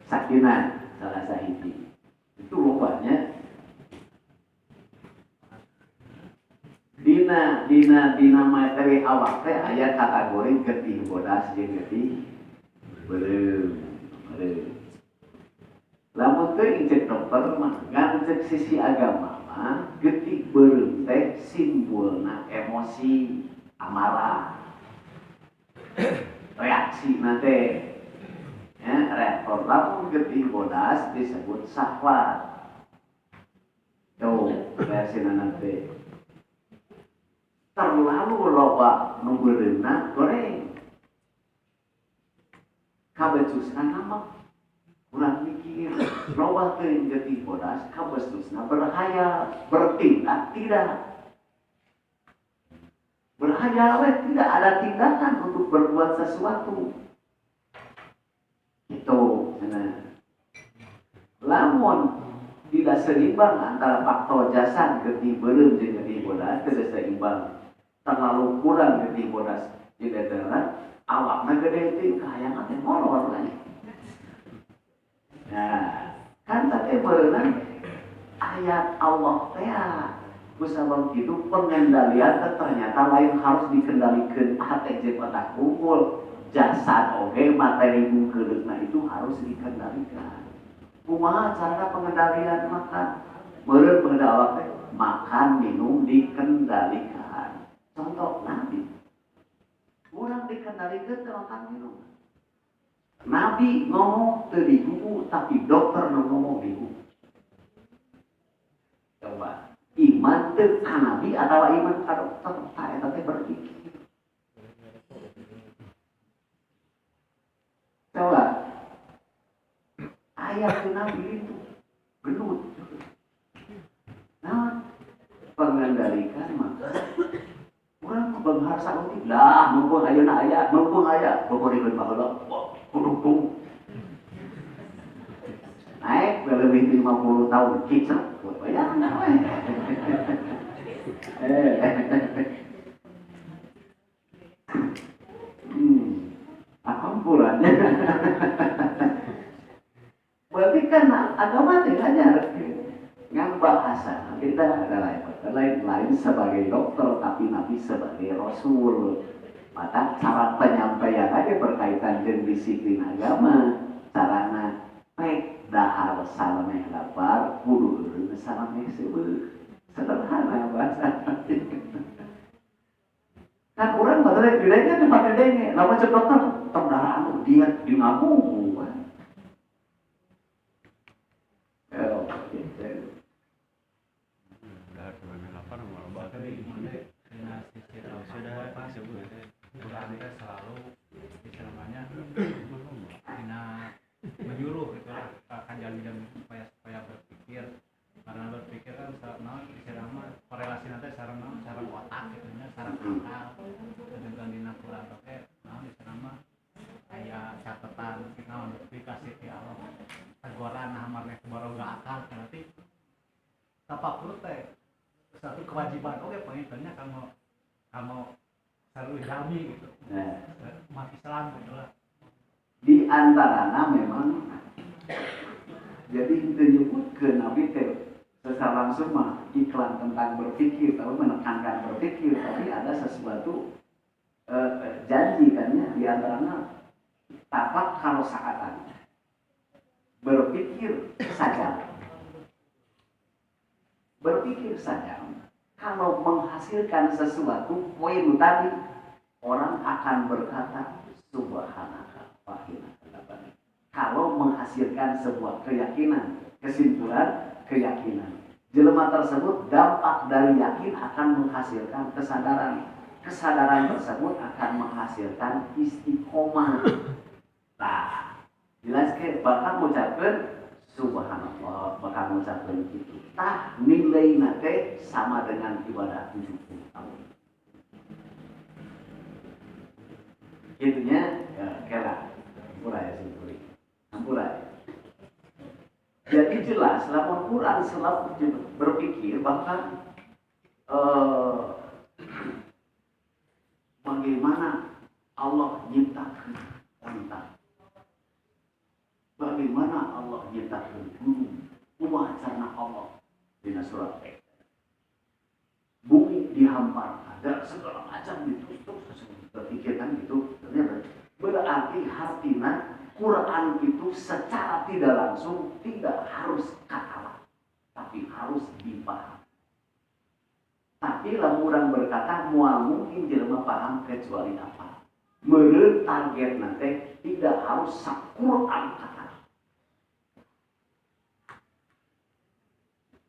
Sakinah salah sahiji itu lobanya dina materi awak teh aya kategori getih bodas jeung getih beureum. Lamun teh cek dokter mah ngan cek sisi agama mah getih beureum teh simbolna emosi amarah. Reaksi nanti rekor lamun getih bodas disebut syahwat. Tuh, versina nanti. Terlalu loba nu beureumna goreng. Kabecusna nama kurang mikir. Loba teuing getih bodas kabecusna berhayal, bertindak tidak. Berhayal tidak ada tindakan untuk berbuat sesuatu. Itu, lamun tidak seimbang antara faktor jasad getih beureum jeung getih bodas tidak seimbang. Terlalu kurang getih bodas jeung eteuna awakna gede teh kahayangan teh molor lain. Nah, kan teh beunang ayat Allah teh kusabab kitu pengendalian ternyata lain harus dikendalikan hati jeung otak unggul. Jasad oge materi bungkeulna itu harus dikendalikan. Kumaha cara pengendalian makan? Meureun pengendali awak teh makan minum dikendalikan. Contoh Nabi. Urang dikendalikan teh makan minum. Nabi ngomong teu dihukum tapi dokter nu ngomong dihukum. Coba iman teu ka Nabi atawa iman ka dokter? Ta eta teh berpikir. Coba ayat Nabi itu genut. Nah, pengendalikan maka orang kebenghar sauti lah mumpung ayeuna aya, mumpung aya boborikeun baheula kudukung. Naik lebih 50 tahun kicap, bayangna we. Akampurannya. Berarti kan agama tidak ngajar yang bahasa kita adalah lain sebagai dokter tapi Nabi sebagai Rasul. Maka cara penyampaian aja berkaitan dengan disiplin agama. Carana pek dahar salameh lapar kudu salameh seueur. Sederhana bahasa. Nah kurang baterai bedanya di pakai denge. Lama cek dokter tong darah dia di ngaku. Selalu namanya menyuruh gitu lah akan jalan supaya berpikir karena berpikir kan istilahnya korelasi nanti secara otak gitu nya secara akal dengan dina Quran oke istilahnya kayak catatan kita notifikasi di Allah teguran hamarnya baru nggak akal berarti tapakur teh satu kewajiban oke pengennya kamu selalu ilhami gitu umat Islam gitu lah di antaranya memang jadi itu nyebut ke Nabi teh secara langsung mah iklan tentang berpikir tapi menekankan berpikir tapi ada sesuatu janji kan ya di antaranya tapak kalau saatan berpikir saja kalau menghasilkan sesuatu poin tadi orang akan berkata subhanaka kalau menghasilkan sebuah keyakinan kesimpulan keyakinan jelema tersebut dampak dari yakin akan menghasilkan kesadaran tersebut akan menghasilkan istiqomah. Nah jelas ke bakal mengucapkan subhanallah bakal mengucapkan itu tah nilai nate sama dengan ibadah 70 tahun itunya ya kira mulai simpuli mulai jadi jelas lamun Quran selalu berpikir bahkan bagaimana Allah nyiptakan onta bagaimana Allah nyiptakan gunung wacana Allah di surat bumi dihamparkan dan segala macam itu berpikirkan gitu berarti artinya Quran itu secara tidak langsung tidak harus katalah tapi harus dipaham tapi lamun orang berkata mual mungkin jelema paham kecuali apa meureun target nanti tidak harus Quran kata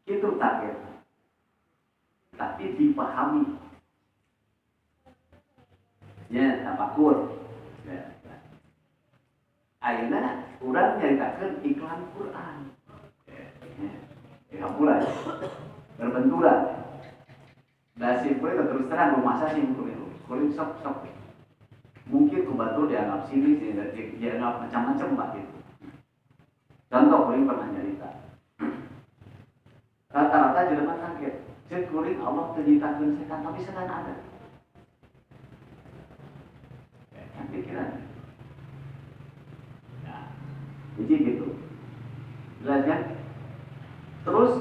itu target tapi dipahami ya tafakur ya. Ayeuna urang nyaritakeun iklan Quran ya mulai berbenturan da simpul terus terang rumasa simpul kulit sok mungkin kebetul dianggap sini dianggap macam-macam lah gitu contoh kulit pernah nyarita rata-rata jelema kaget cek kulit Allah terjitakeun setan tapi setan ada kan pikiran jadi gitu jelas kan terus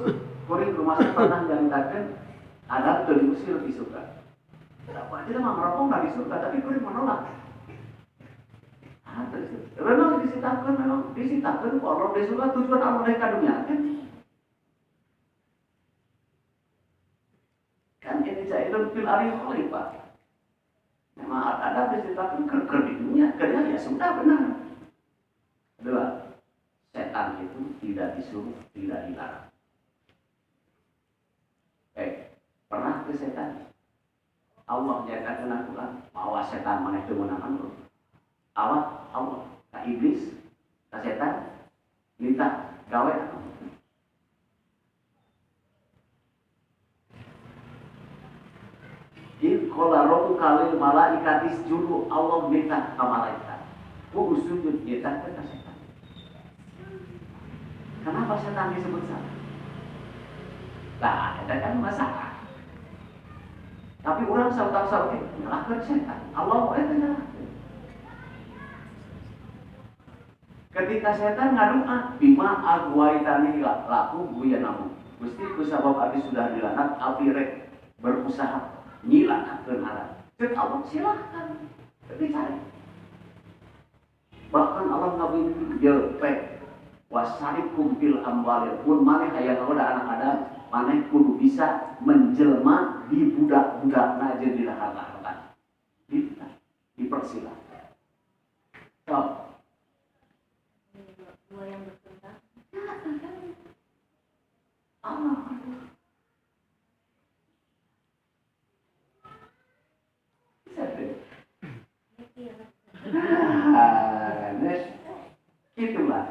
kuring rumah saya pernah nyaritakeun ada tuh diusir di surga apa aja mah merokok nggak di surga tapi kuring menolak memang disitakeun kalau di surga tujuan Allah mereka dunia kan ini jailun fil ardi khalifah memang ada disitakeun kerja di dunia kerja ya sudah benar adalah setan itu tidak disuruh, tidak dilarang. Pernah ke setan? Allah menjadikan Al-Quran bahwa setan mana itu menang lu. Allah, ke iblis, ke setan, minta gawe apa? Qala rabbuka lil malaikati isjudu Allah minta ke malaikat. Kudu sujud kita ke setan. Kenapa setan disebut setan? Nah, ada kan masalah. Tapi orang sautak-sautik nyalahkan setan. Allah itu nyalahkan. Ketika setan ngadu'a, bima agwaitani laku guyanamu. Gusti kusabab abdi sudah dilanat, abdi rek berusaha nyilakakeun arah. Cek Allah silahkan. Tapi cari. Bahkan Allah ngabinti jelpe wasarikum fil amwalil pun maneh aya kagoda anak Adam, maneh kudu bisa menjelma di budak-budakna jeung di harta-harta. Dipersilakan. So, Dua yang bertentang. Allah. Itulah.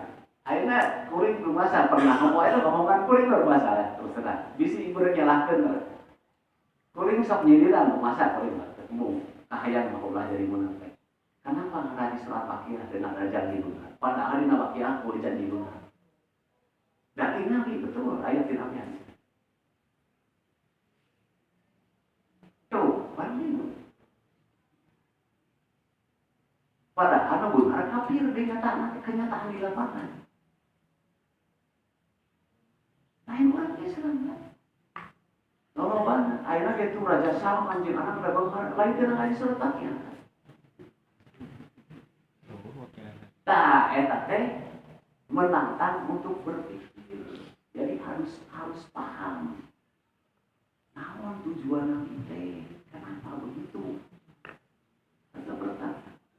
Akhirnya kuring bermasalah pernah ngomongan kuring bermasalah terus terang. Bisi ibu nyalahkeun. Kuring sok nyindiran masa kuring ketemu kahayang mah ulah jadi munafik. Kenapa nggak di surat Al-Baqarah dan ada janji lunar? Padahal di Al-Baqarah boleh janji lunar. Dan Nabi betul ayat Nabi hadis. Tuh, banding. Padahal benar kafir kenyataan di lapangan. Lain orang Islam kan? Kalau banget, akhirnya itu Raja Salman anjing anak udah bangkar, lain dengan hadis surat Al-Baqarah. Nah, eta teh menantang untuk berpikir. Jadi harus paham. Naon tujuan nabi teh? Kenapa begitu? Kata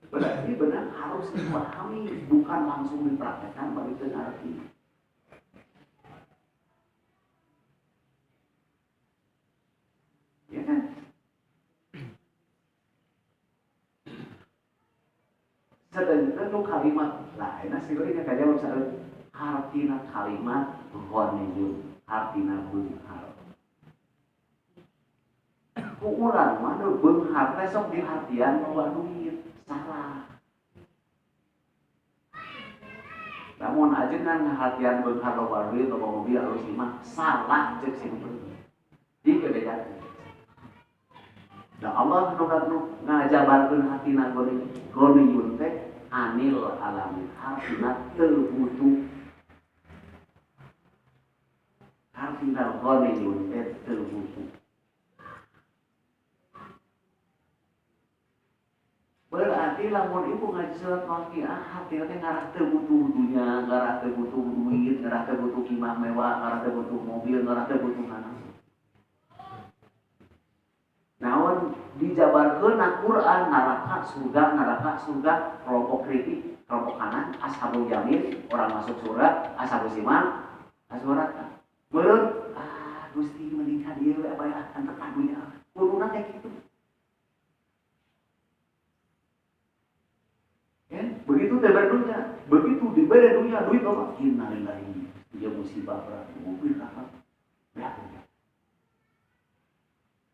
berarti benar harus dipahami, bukan langsung dipraktekkan bagi pengerti. Ya kan? Sedangkan lu kalimat lah, enak sih ini kayak jawab soal hartina kalimat ghaniyun, hartina beunghar. Ku urang mah nu beunghar teh sok dihartian loba duit, salah. Namun ajeunna hartian beunghar loba duit, loba mobil alus mah salah ceuk simpel. Di kebedakeun. Da Allah nu ngajabarkeun hatina ghaniyun teh anil alamin hartina teu butuh. Hartina ghaniyun teh teu butuh. Berarti lamun ibu ngaji surat Waqiah hatina teh ngarah teu butuh dunya, ngarah teu butuh duit, ngarah teu butuh kimah mewah, ngarah teu butuh mobil, ngarah teu butuh naon. Naon dijabarkeun na Quran neraka surga kelompok kritik kelompok kanan ashabul yamin orang masuk surga ashabul simal ashabul neraka meureun Gusti menikah dieu we aya akan tekan dunya kuduna teh kitu kan begitu teh berdunya begitu dibere dunya duit apa innalillahi dia musibah berat mobil kakak ya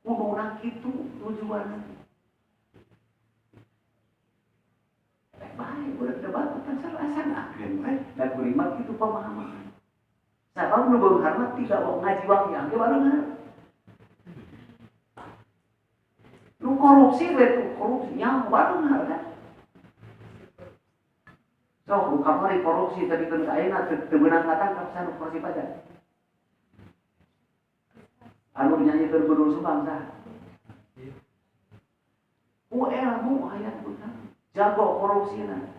kuduna kitu tujuanna baik, udah debat kan sarasan akhirnya dan beriman itu pemahaman. Sabab nu beunghar mah tidak mau ngaji Waqiah ge barengan. Nu korupsi we tu korupsinya barengan kan. So, bukan mari korupsi tadi kan kaena teu beunang katangkap sanu korupsi pajak. Anu nyanyi berbudul sumbang sah. Ilmu ayat benar. Jago korupsinya.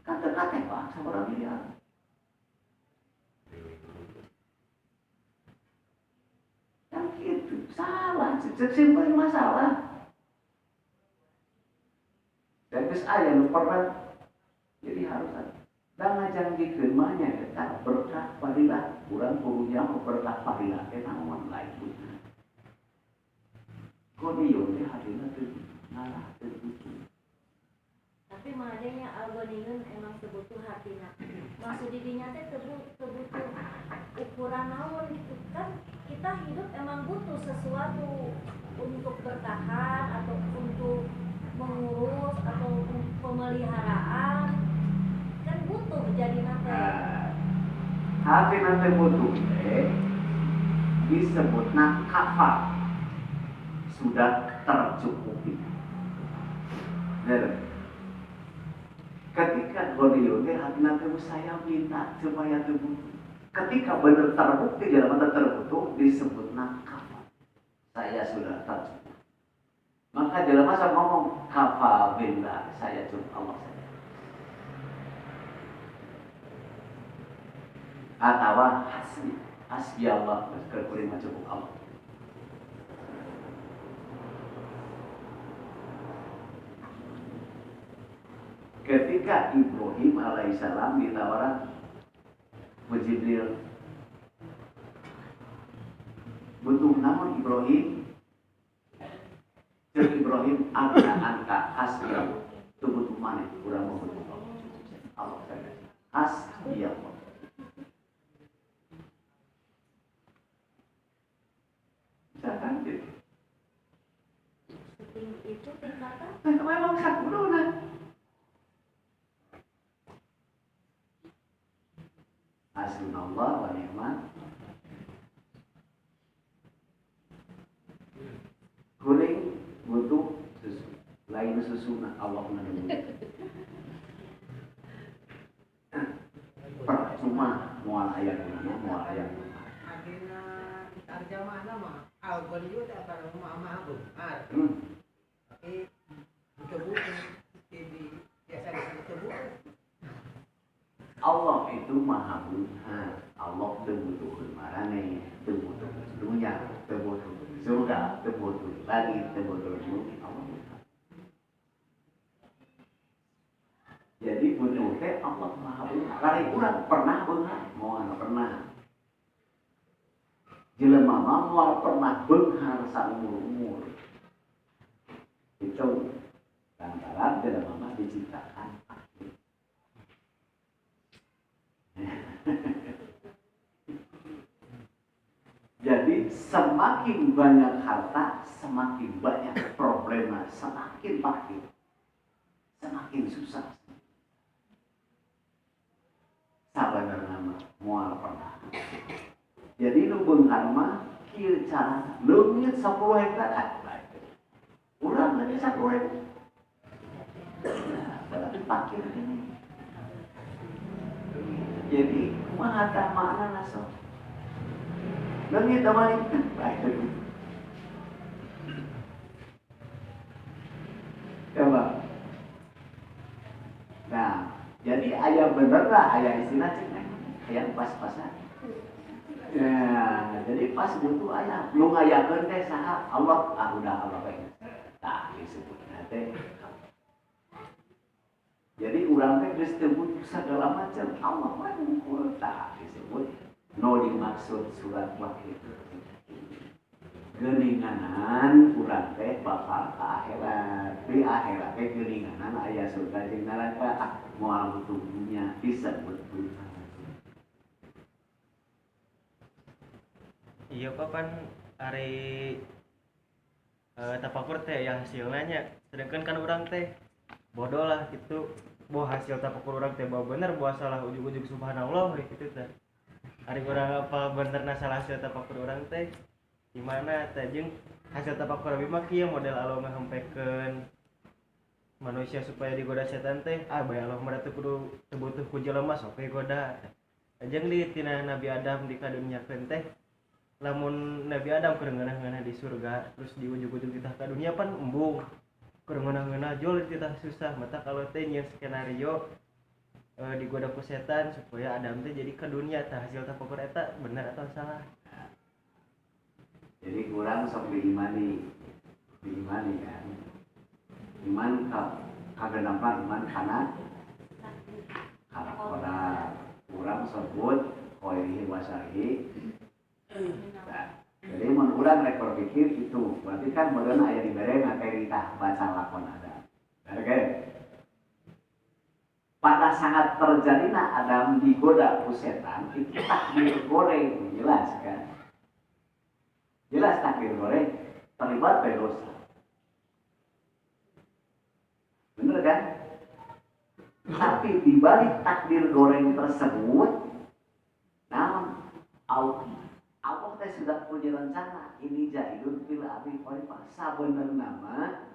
Kata-kata Pak, sabarang miliar. Yang gitu, salah, simpel masalah. Dan geus aya nu pernah. Jadi harus ada. Dan ngajangikeun mah nya eta berkah fadilah, urang kurunya berkah fadilah teh naon lain. Ghaniyun teh hadina teu ngalah teu butuh. Tapi madanya alghaniyun emang sebutuh hatina. Maksud didinya teh teu butuh ukuran naon gitu kan. Kita hidup emang butuh sesuatu untuk bertahan atau untuk mengurus atau pemeliharaan kan butuh jadi nate. Tapi nanti butuh disebutna kafar, sudah tercukupi. Ketika goniun teh hati nanti saya minta supaya terbutuh. Ketika benar terbukti dalam mata terbutuh disebutna kafar, saya sudah tercukupi. Maka dalam masa ngomong kafa billah, saya cukup Allah saja. Atau hasbi Allah, berkulimah cukup Allah. Ketika Ibrahim alaihissalam ditawaran Jibril, butuh namun Ibrahim, jadi Ibrahim ada angka hasbi Allah. Itu butuh mana? Kurang membutuh Allah saja. Hasbi Allah. Misalkan gitu. Setinggi itu tingkatan. Memang sakulu nah. Hasbunallah wa ni'mal. Kuning butuh susu. Lain susu nah Allah menunggu. Percuma mual ayam mana mual ayam. Akhirnya tarjamah nama algon juga para mama abu. Tapi buku-buku di biasa disebut Allah itu maha benar. Allah tebutuh marane, tebutuh dunia, tebutuh surga, tebutuh langit, tebutuh bumi. Allah benar. Jadi butuh teh Allah maha benar. Kali urang pernah benar, moal pernah. Jelema mah moal pernah benar saumur-umur. Itu lantaran jelema mah diciptakan. Jadi semakin banyak harta, semakin banyak problema, semakin makin, semakin susah. Sabar nama mual pernah. Jadi lu beunghar mah kieu cara leungit 10 hektar. Urang lagi 10 hektar. Berarti pakir ini. Jadi kumaha tah makna naso? Leungit damai baik. Coba. Nah, jadi ayah bener lah, ayah istilah cek ayah pas-pasan. Ya, jadi pas butuh ayah, lu ngayakeun teh saha? Allah, udah Allah baik. Tah disebut teh. Jadi urang teh geus teu butuh sagala macam, Allah mah unggul tah disebut no dimaksud surat wakil. Geuninganan urang teh bakal ka akhirat. Di akhirat teh geuninganan aya surga jeung neraka. Moal butuh dunya disebut dunya. Iya papan hari tapakur teh yang hasilnya, sedangkan kan orang teh bodoh lah gitu. Bahwa hasil tapakur orang teh bahwa bener, bahwa salah ujug-ujug subhanallah gitu teh. Hari orang apa bener salah hasil tapakur orang teh gimana teh jeung hasil tapakur abi mah kieu model Allah ngahampikeun manusia supaya digoda setan teh bae Allah mah teu kudu teu butuh ku jelema sok we goda. Jeung di tina Nabi Adam di kadunyakeun teh lamun Nabi Adam keur ngeunah-ngeunah di surga terus di ujug-ujug ditah ka dunia pan embung keur ngeunah-ngeunah jol ditah susah. Mata kalau teh nyeun skenario digoda ku setan supaya Adam teh jadi ke dunia tah hasil tapakur eta bener atau salah. Jadi kurang sok diimani kan. Iman kagak nampak iman kana orang kurang sebut koiri wasari. Nah, jadi mun urang rek berpikir itu berarti kan meureun aya dibere materi tah baca lakon ada. Oke. Pada saat terjadinya Adam digoda ku setan itu takdir goreng jelas kan? Jelas takdir goreng terlibat dosa. Bener kan? Tapi di balik takdir goreng tersebut, nah Allah teh sudah punya rencana ini jahilun fil ardi khalifah sabenerna nama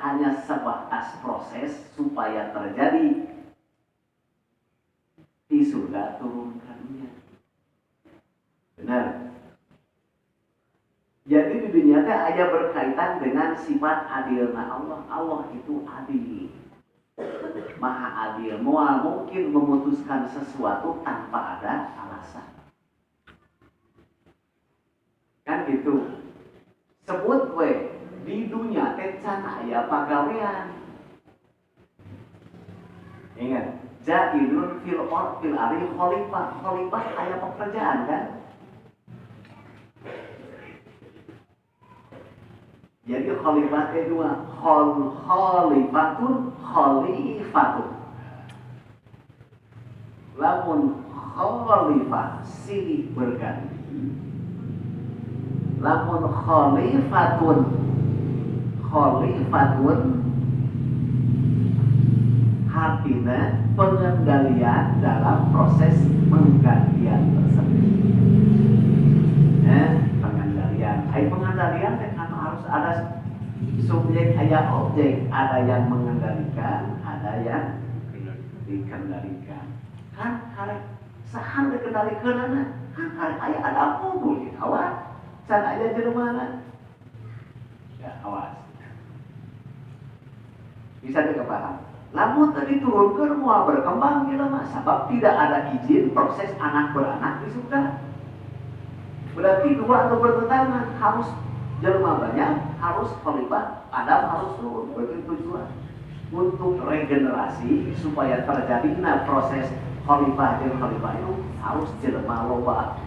hanya sebatas proses supaya terjadi di surga turunkannya. Benar. Jadi di dunia teh aya berkaitan dengan sifat adilna Allah. Allah itu adil. Maha adil. Moal mungkin memutuskan sesuatu tanpa ada alasan. Kan gitu. Sebut we di dunia teh can aya pagawean. Ingat, ja'ilun fil ardi khalifah. Khalifah aya pekerjaan kan? Jadi khalifah itu dua, khalifatun. Lamun khalifah silih berganti. Lamun khalifatun artinya pengendalian dalam proses penggantian tersebut. Pengendalian kan harus ada subjek, ada objek, ada yang mengendalikan, ada yang dikendalikan. Kan hari sahar dikendalikan, kan hari ayah ada mobil gitu, awas, can aja jerumana, ya awas, bisa dikepaham. Lamun tadi turunkan mau berkembang gitu mas, sebab tidak ada izin proses anak beranak di surga. Berarti dua atau bertentangan, harus jelema banyak, harus khalifah, Adam harus turun. Berarti tujuan untuk regenerasi supaya terjadi proses khalifah dan khalifah itu harus jelema loba.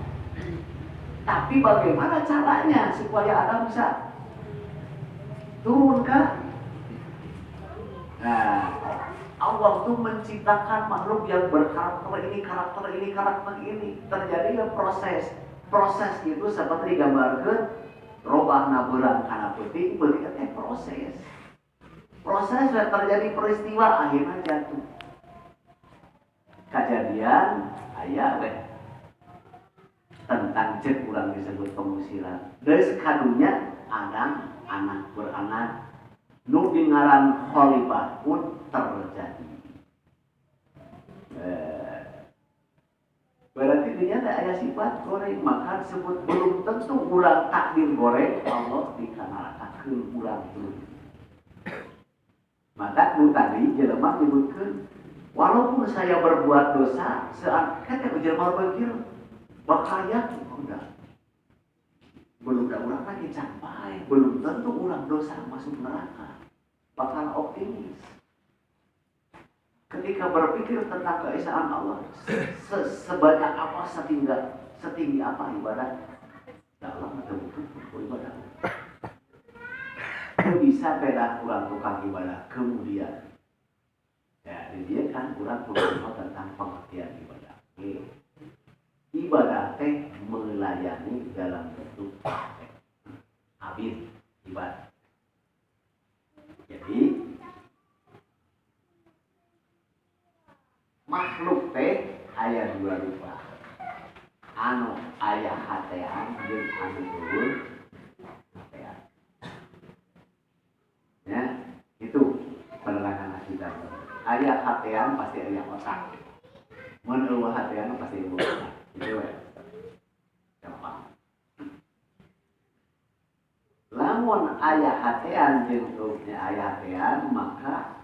Tapi bagaimana caranya supaya Adam bisa turun kan? Nah, Allah tuh menciptakan makhluk yang berkarakter ini. Terjadilah proses itu seperti digambarkan robahna beurang kana peuting, berarti teh proses sudah terjadi peristiwa akhirnya jatuh. Kejadian aya we tentang cek urang disebut pengusiran. Dari sekadunya Adam anak beranak nu ngaran khalifah pun terjadi. Berarti dia ada sifat goreng, maka sebut belum tentu urang takdir goreng Allah dikanarakan urang itu. Maka nu tadi jelema menyebutkan walaupun saya berbuat dosa kata jelema berpikir bakal yakin udah belum ada urang lagi sampai belum tentu urang dosa masuk neraka bakal optimis. Ketika berpikir tentang keesaan Allah, sebanyak apa setinggi apa ibadah dalam atau bukan ibadah. Bisa beda kurang tukang ibadah kemudian. Ya, dia kan kurang tentang pengertian ibadah. Ibadah teh melayani dalam bentuk abid ibadah. Jadi makhluk teh aya dua rupa. Anu aya hatean jeung anu turun hatean. Ya, itu penerangan kita. Aya hatean pasti aya otak. Mun eueuh hatean pasti eueuh otak. Itu ya. Gampang. Lamun aya hatean jeung turunnya aya hatean maka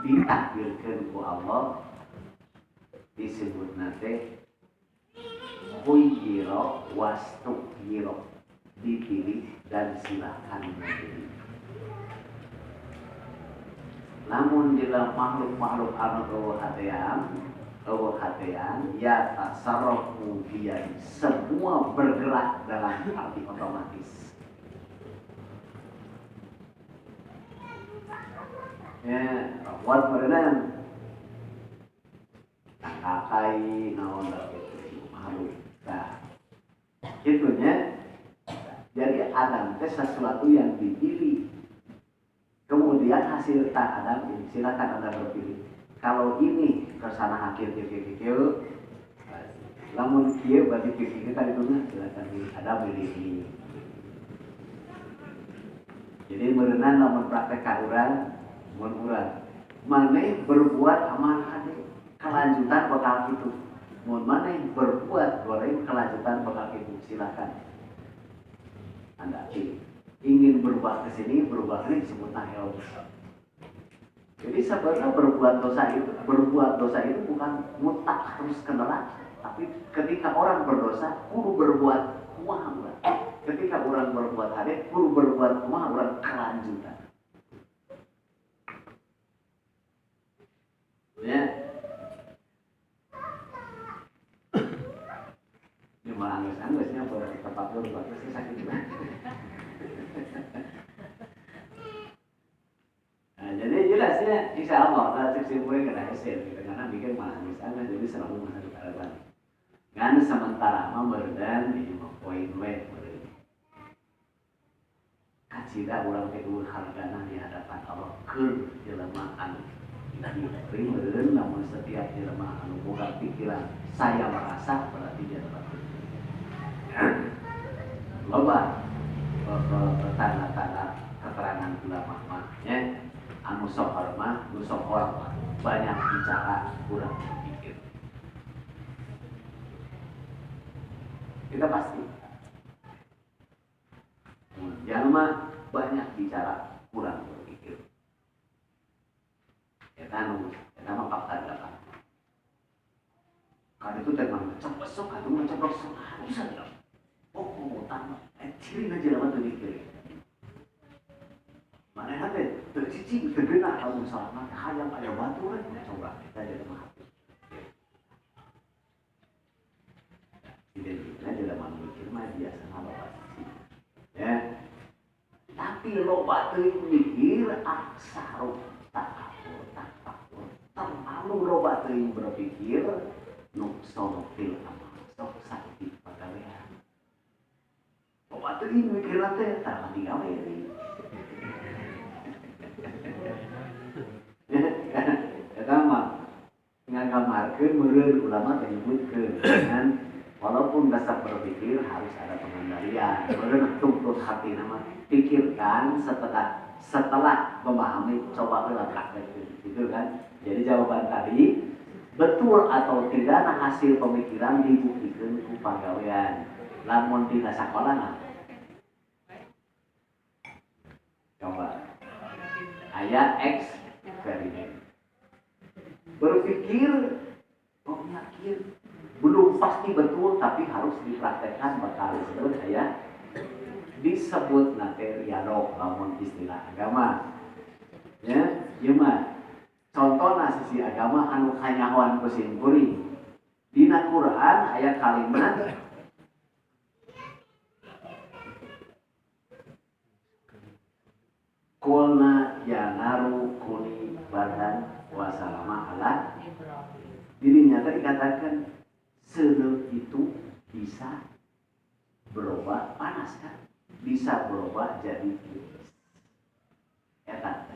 ditakdirkan ku Allah disebut nate khuyiro wastukhiro, dipilih dan silakan memilih. Namun di dalam makhluk-makhluk anu eueuh hatean ya tasarrufu biyadi, semua bergerak dalam arti otomatis. Ya, buat berenang kakai naon itu makhluk. Nah, itunya. Jadi Adam itu sesuatu yang dipilih. Kemudian hasil tak Adam ini silakan Anda berpilih. Kalau ini kesana akhir lamun kieu berarti pikir kan itu mah silakan ada milih. Jadi merenang lamun praktek ka urang mun urang maneh berbuat amal hade kelanjutan bakal kitu. Mun maneh berbuat goreng kelanjutan bakal kitu silakan. Anda ingin berubah ke sini, berubah ini disebut nahel. Jadi sebenarnya berbuat dosa itu bukan mutlak harus ke neraka, tapi ketika orang berdosa kudu berbuat kumaha urang. Ketika orang berbuat hade kudu berbuat kumaha urang kelanjutan. Ya. Ini mah anggus-anggusnya boleh tempat dulu bagus sih sakit juga. Nah, jadi jelasnya insya Allah kalau simpulnya kena hasil gitu, karena bikin malah misalnya jadi selalu masa depan kan sementara mah berdan di poin we kacida ulang kedua hargana di hadapan Allah ke jelema anu diberikan namun setiap jelema anu boga pikiran saya merasa berarti dia dapat loba tanda-tanda keterangan ulama mahnya anu sohor mah, anu sohor banyak bicara, kurang berpikir. Kita pasti. Jangan mah banyak bicara, kurang berpikir. Ya kan, mah fakta dapat. Kalau itu teman macam besok, atau macam besok, bisa tidak? Oh, utama. Ciri aja dapat berpikir. Mana hati tercicing terkena kalau misalnya hayang ayam batu kan coba kita jadi mati. Tidak dalam memikir mah biasa loba cicing. Ya. Tapi loba teuing mikir aksaro takabur. Terlalu loba teuing berpikir nu sorofil amal sok sakti pagawean. Loba teuing mikir teh tara digawe deui. Pertama, ngagamarkeun meureun ulama menyebutkeun dengan walaupun dasar berpikir harus ada pengendalian. Meureun tuntut hati nama pikirkan setelah memahami coba heula praktekkeun gitu kan. Jadi jawaban tadi betul atau tidak hasil pemikiran dibuktikan ku pagawean. Lamun dina sakolana coba aya eksperimen berpikir yakin belum pasti betul tapi harus dipraktekkan bakal disebut nanti riado lamun istilah agama ya gimana contohna sisi agama anu kanyahoan kusim kuring dina Quran aya kalimat kulna ya naru kuni badan wasalama ala dirinya tadi dikatakan seuneu itu bisa berubah panas kan bisa berubah jadi tipis eta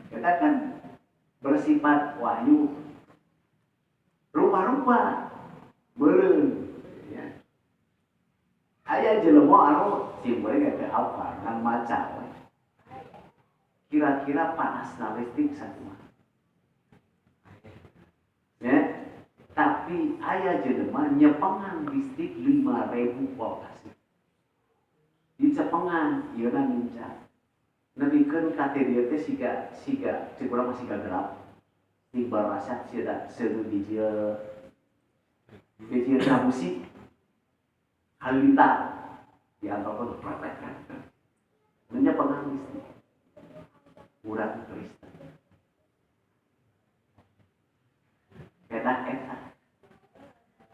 kita kan bersifat wahyu rupa-rupa beureun ya aya jelema anu simbolnya kayak apa ngan maca kira-kira panas listrik satu ya tapi aya jelema nyepengan listrik 5.000 volt di cepengan ieu na minca nebikeun ka teh siga cikurang masih gelap timbal rasa sia seudeuh biji trabusi halilintar dianggapkan praktek kan menyepengan listrik urang Kristen kedah eta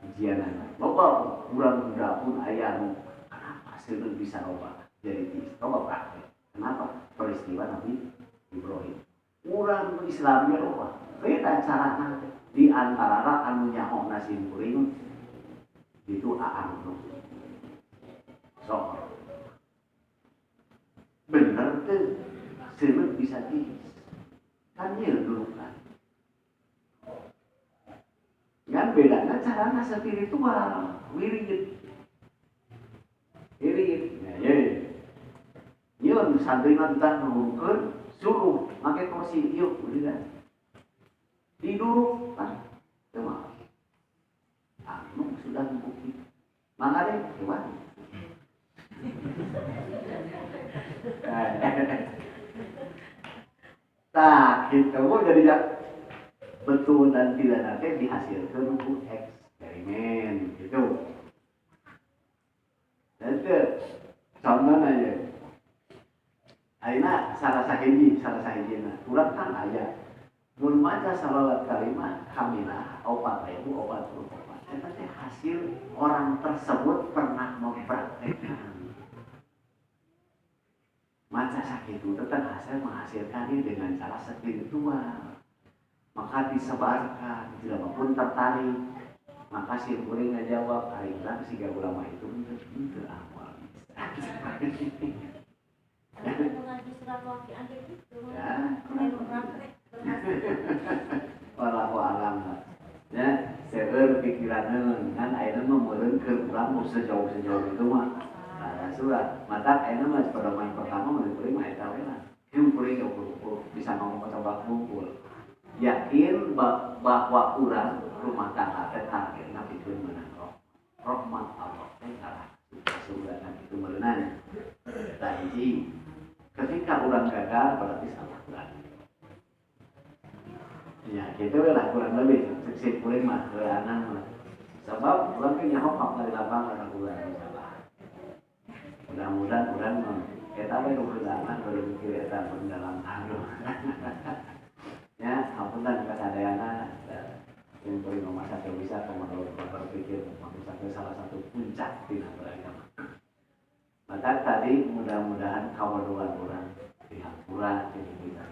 ujianan loba urang muda pun aya nu kenapa seudeuh bisa loba jadi tis loba praktek kenapa peristiwa Nabi Ibrahim urang Islamnya loba beda carana di antara anu nyaho nasim kuring itu aang sok bener tuh seuneu bisa tiis kan ieu dulu kan kan bedana cara spiritual, wirid. Wirid. Ya, Yun, santrina kita nunggukeun suruh make kursi yuk udah. Diduruk kan. Cuma sudah bukti. Makanya gimana? Nah, kita mau jadi betul dan tidak nanti dihasilkan untuk eksperimen gitu. Dan itu contoh aja. Aina salah sahiji kurang kan aja. Mun maca salawat kalimat kamilah opat puluh opat. Eta teh hasil orang tersebut pernah mempraktekkan. Maca sakitu tetap hasil menghasilkan ini dengan cara spiritual. Maka disebarkan, tidak pun tertarik. Maka si kuring ngajawab, ari urang siga ulama itu henteu awal. Tapi mengaji surat waqiah gitu. Ya. Lalu praktek berhasil. Wallahu alam. Ya, seueur pikiraneun kan ayeuna mah meureun keur urang mau sejauh itu mah. Nah, surat. Mata ayeuna mah pedoman pertama mah kuring mah eta we lah. Yang kuring bisa ngomong coba kumpul. Yakin bahwa urang rumah tangga teh targetna pikeun meunang rahmat Allah teh kalah surga kan itu meureunana. Tah hiji ketika urang gagal berarti salah urang. Ya, gitu lah kurang lebih seksi kuring mah ke anak mah. Sebab urang ge nyaho dari lapang karena urang salah. Mudah-mudahan urang mah eta we ruhulangan baru mikir eta dalam anu. Ya, apunten kasadayana yang kuring mah sampai bisa komodo berpikir sampai salah satu puncak dina beragama. Maka tadi mudah-mudahan kawaduan urang pihak pura jadi kita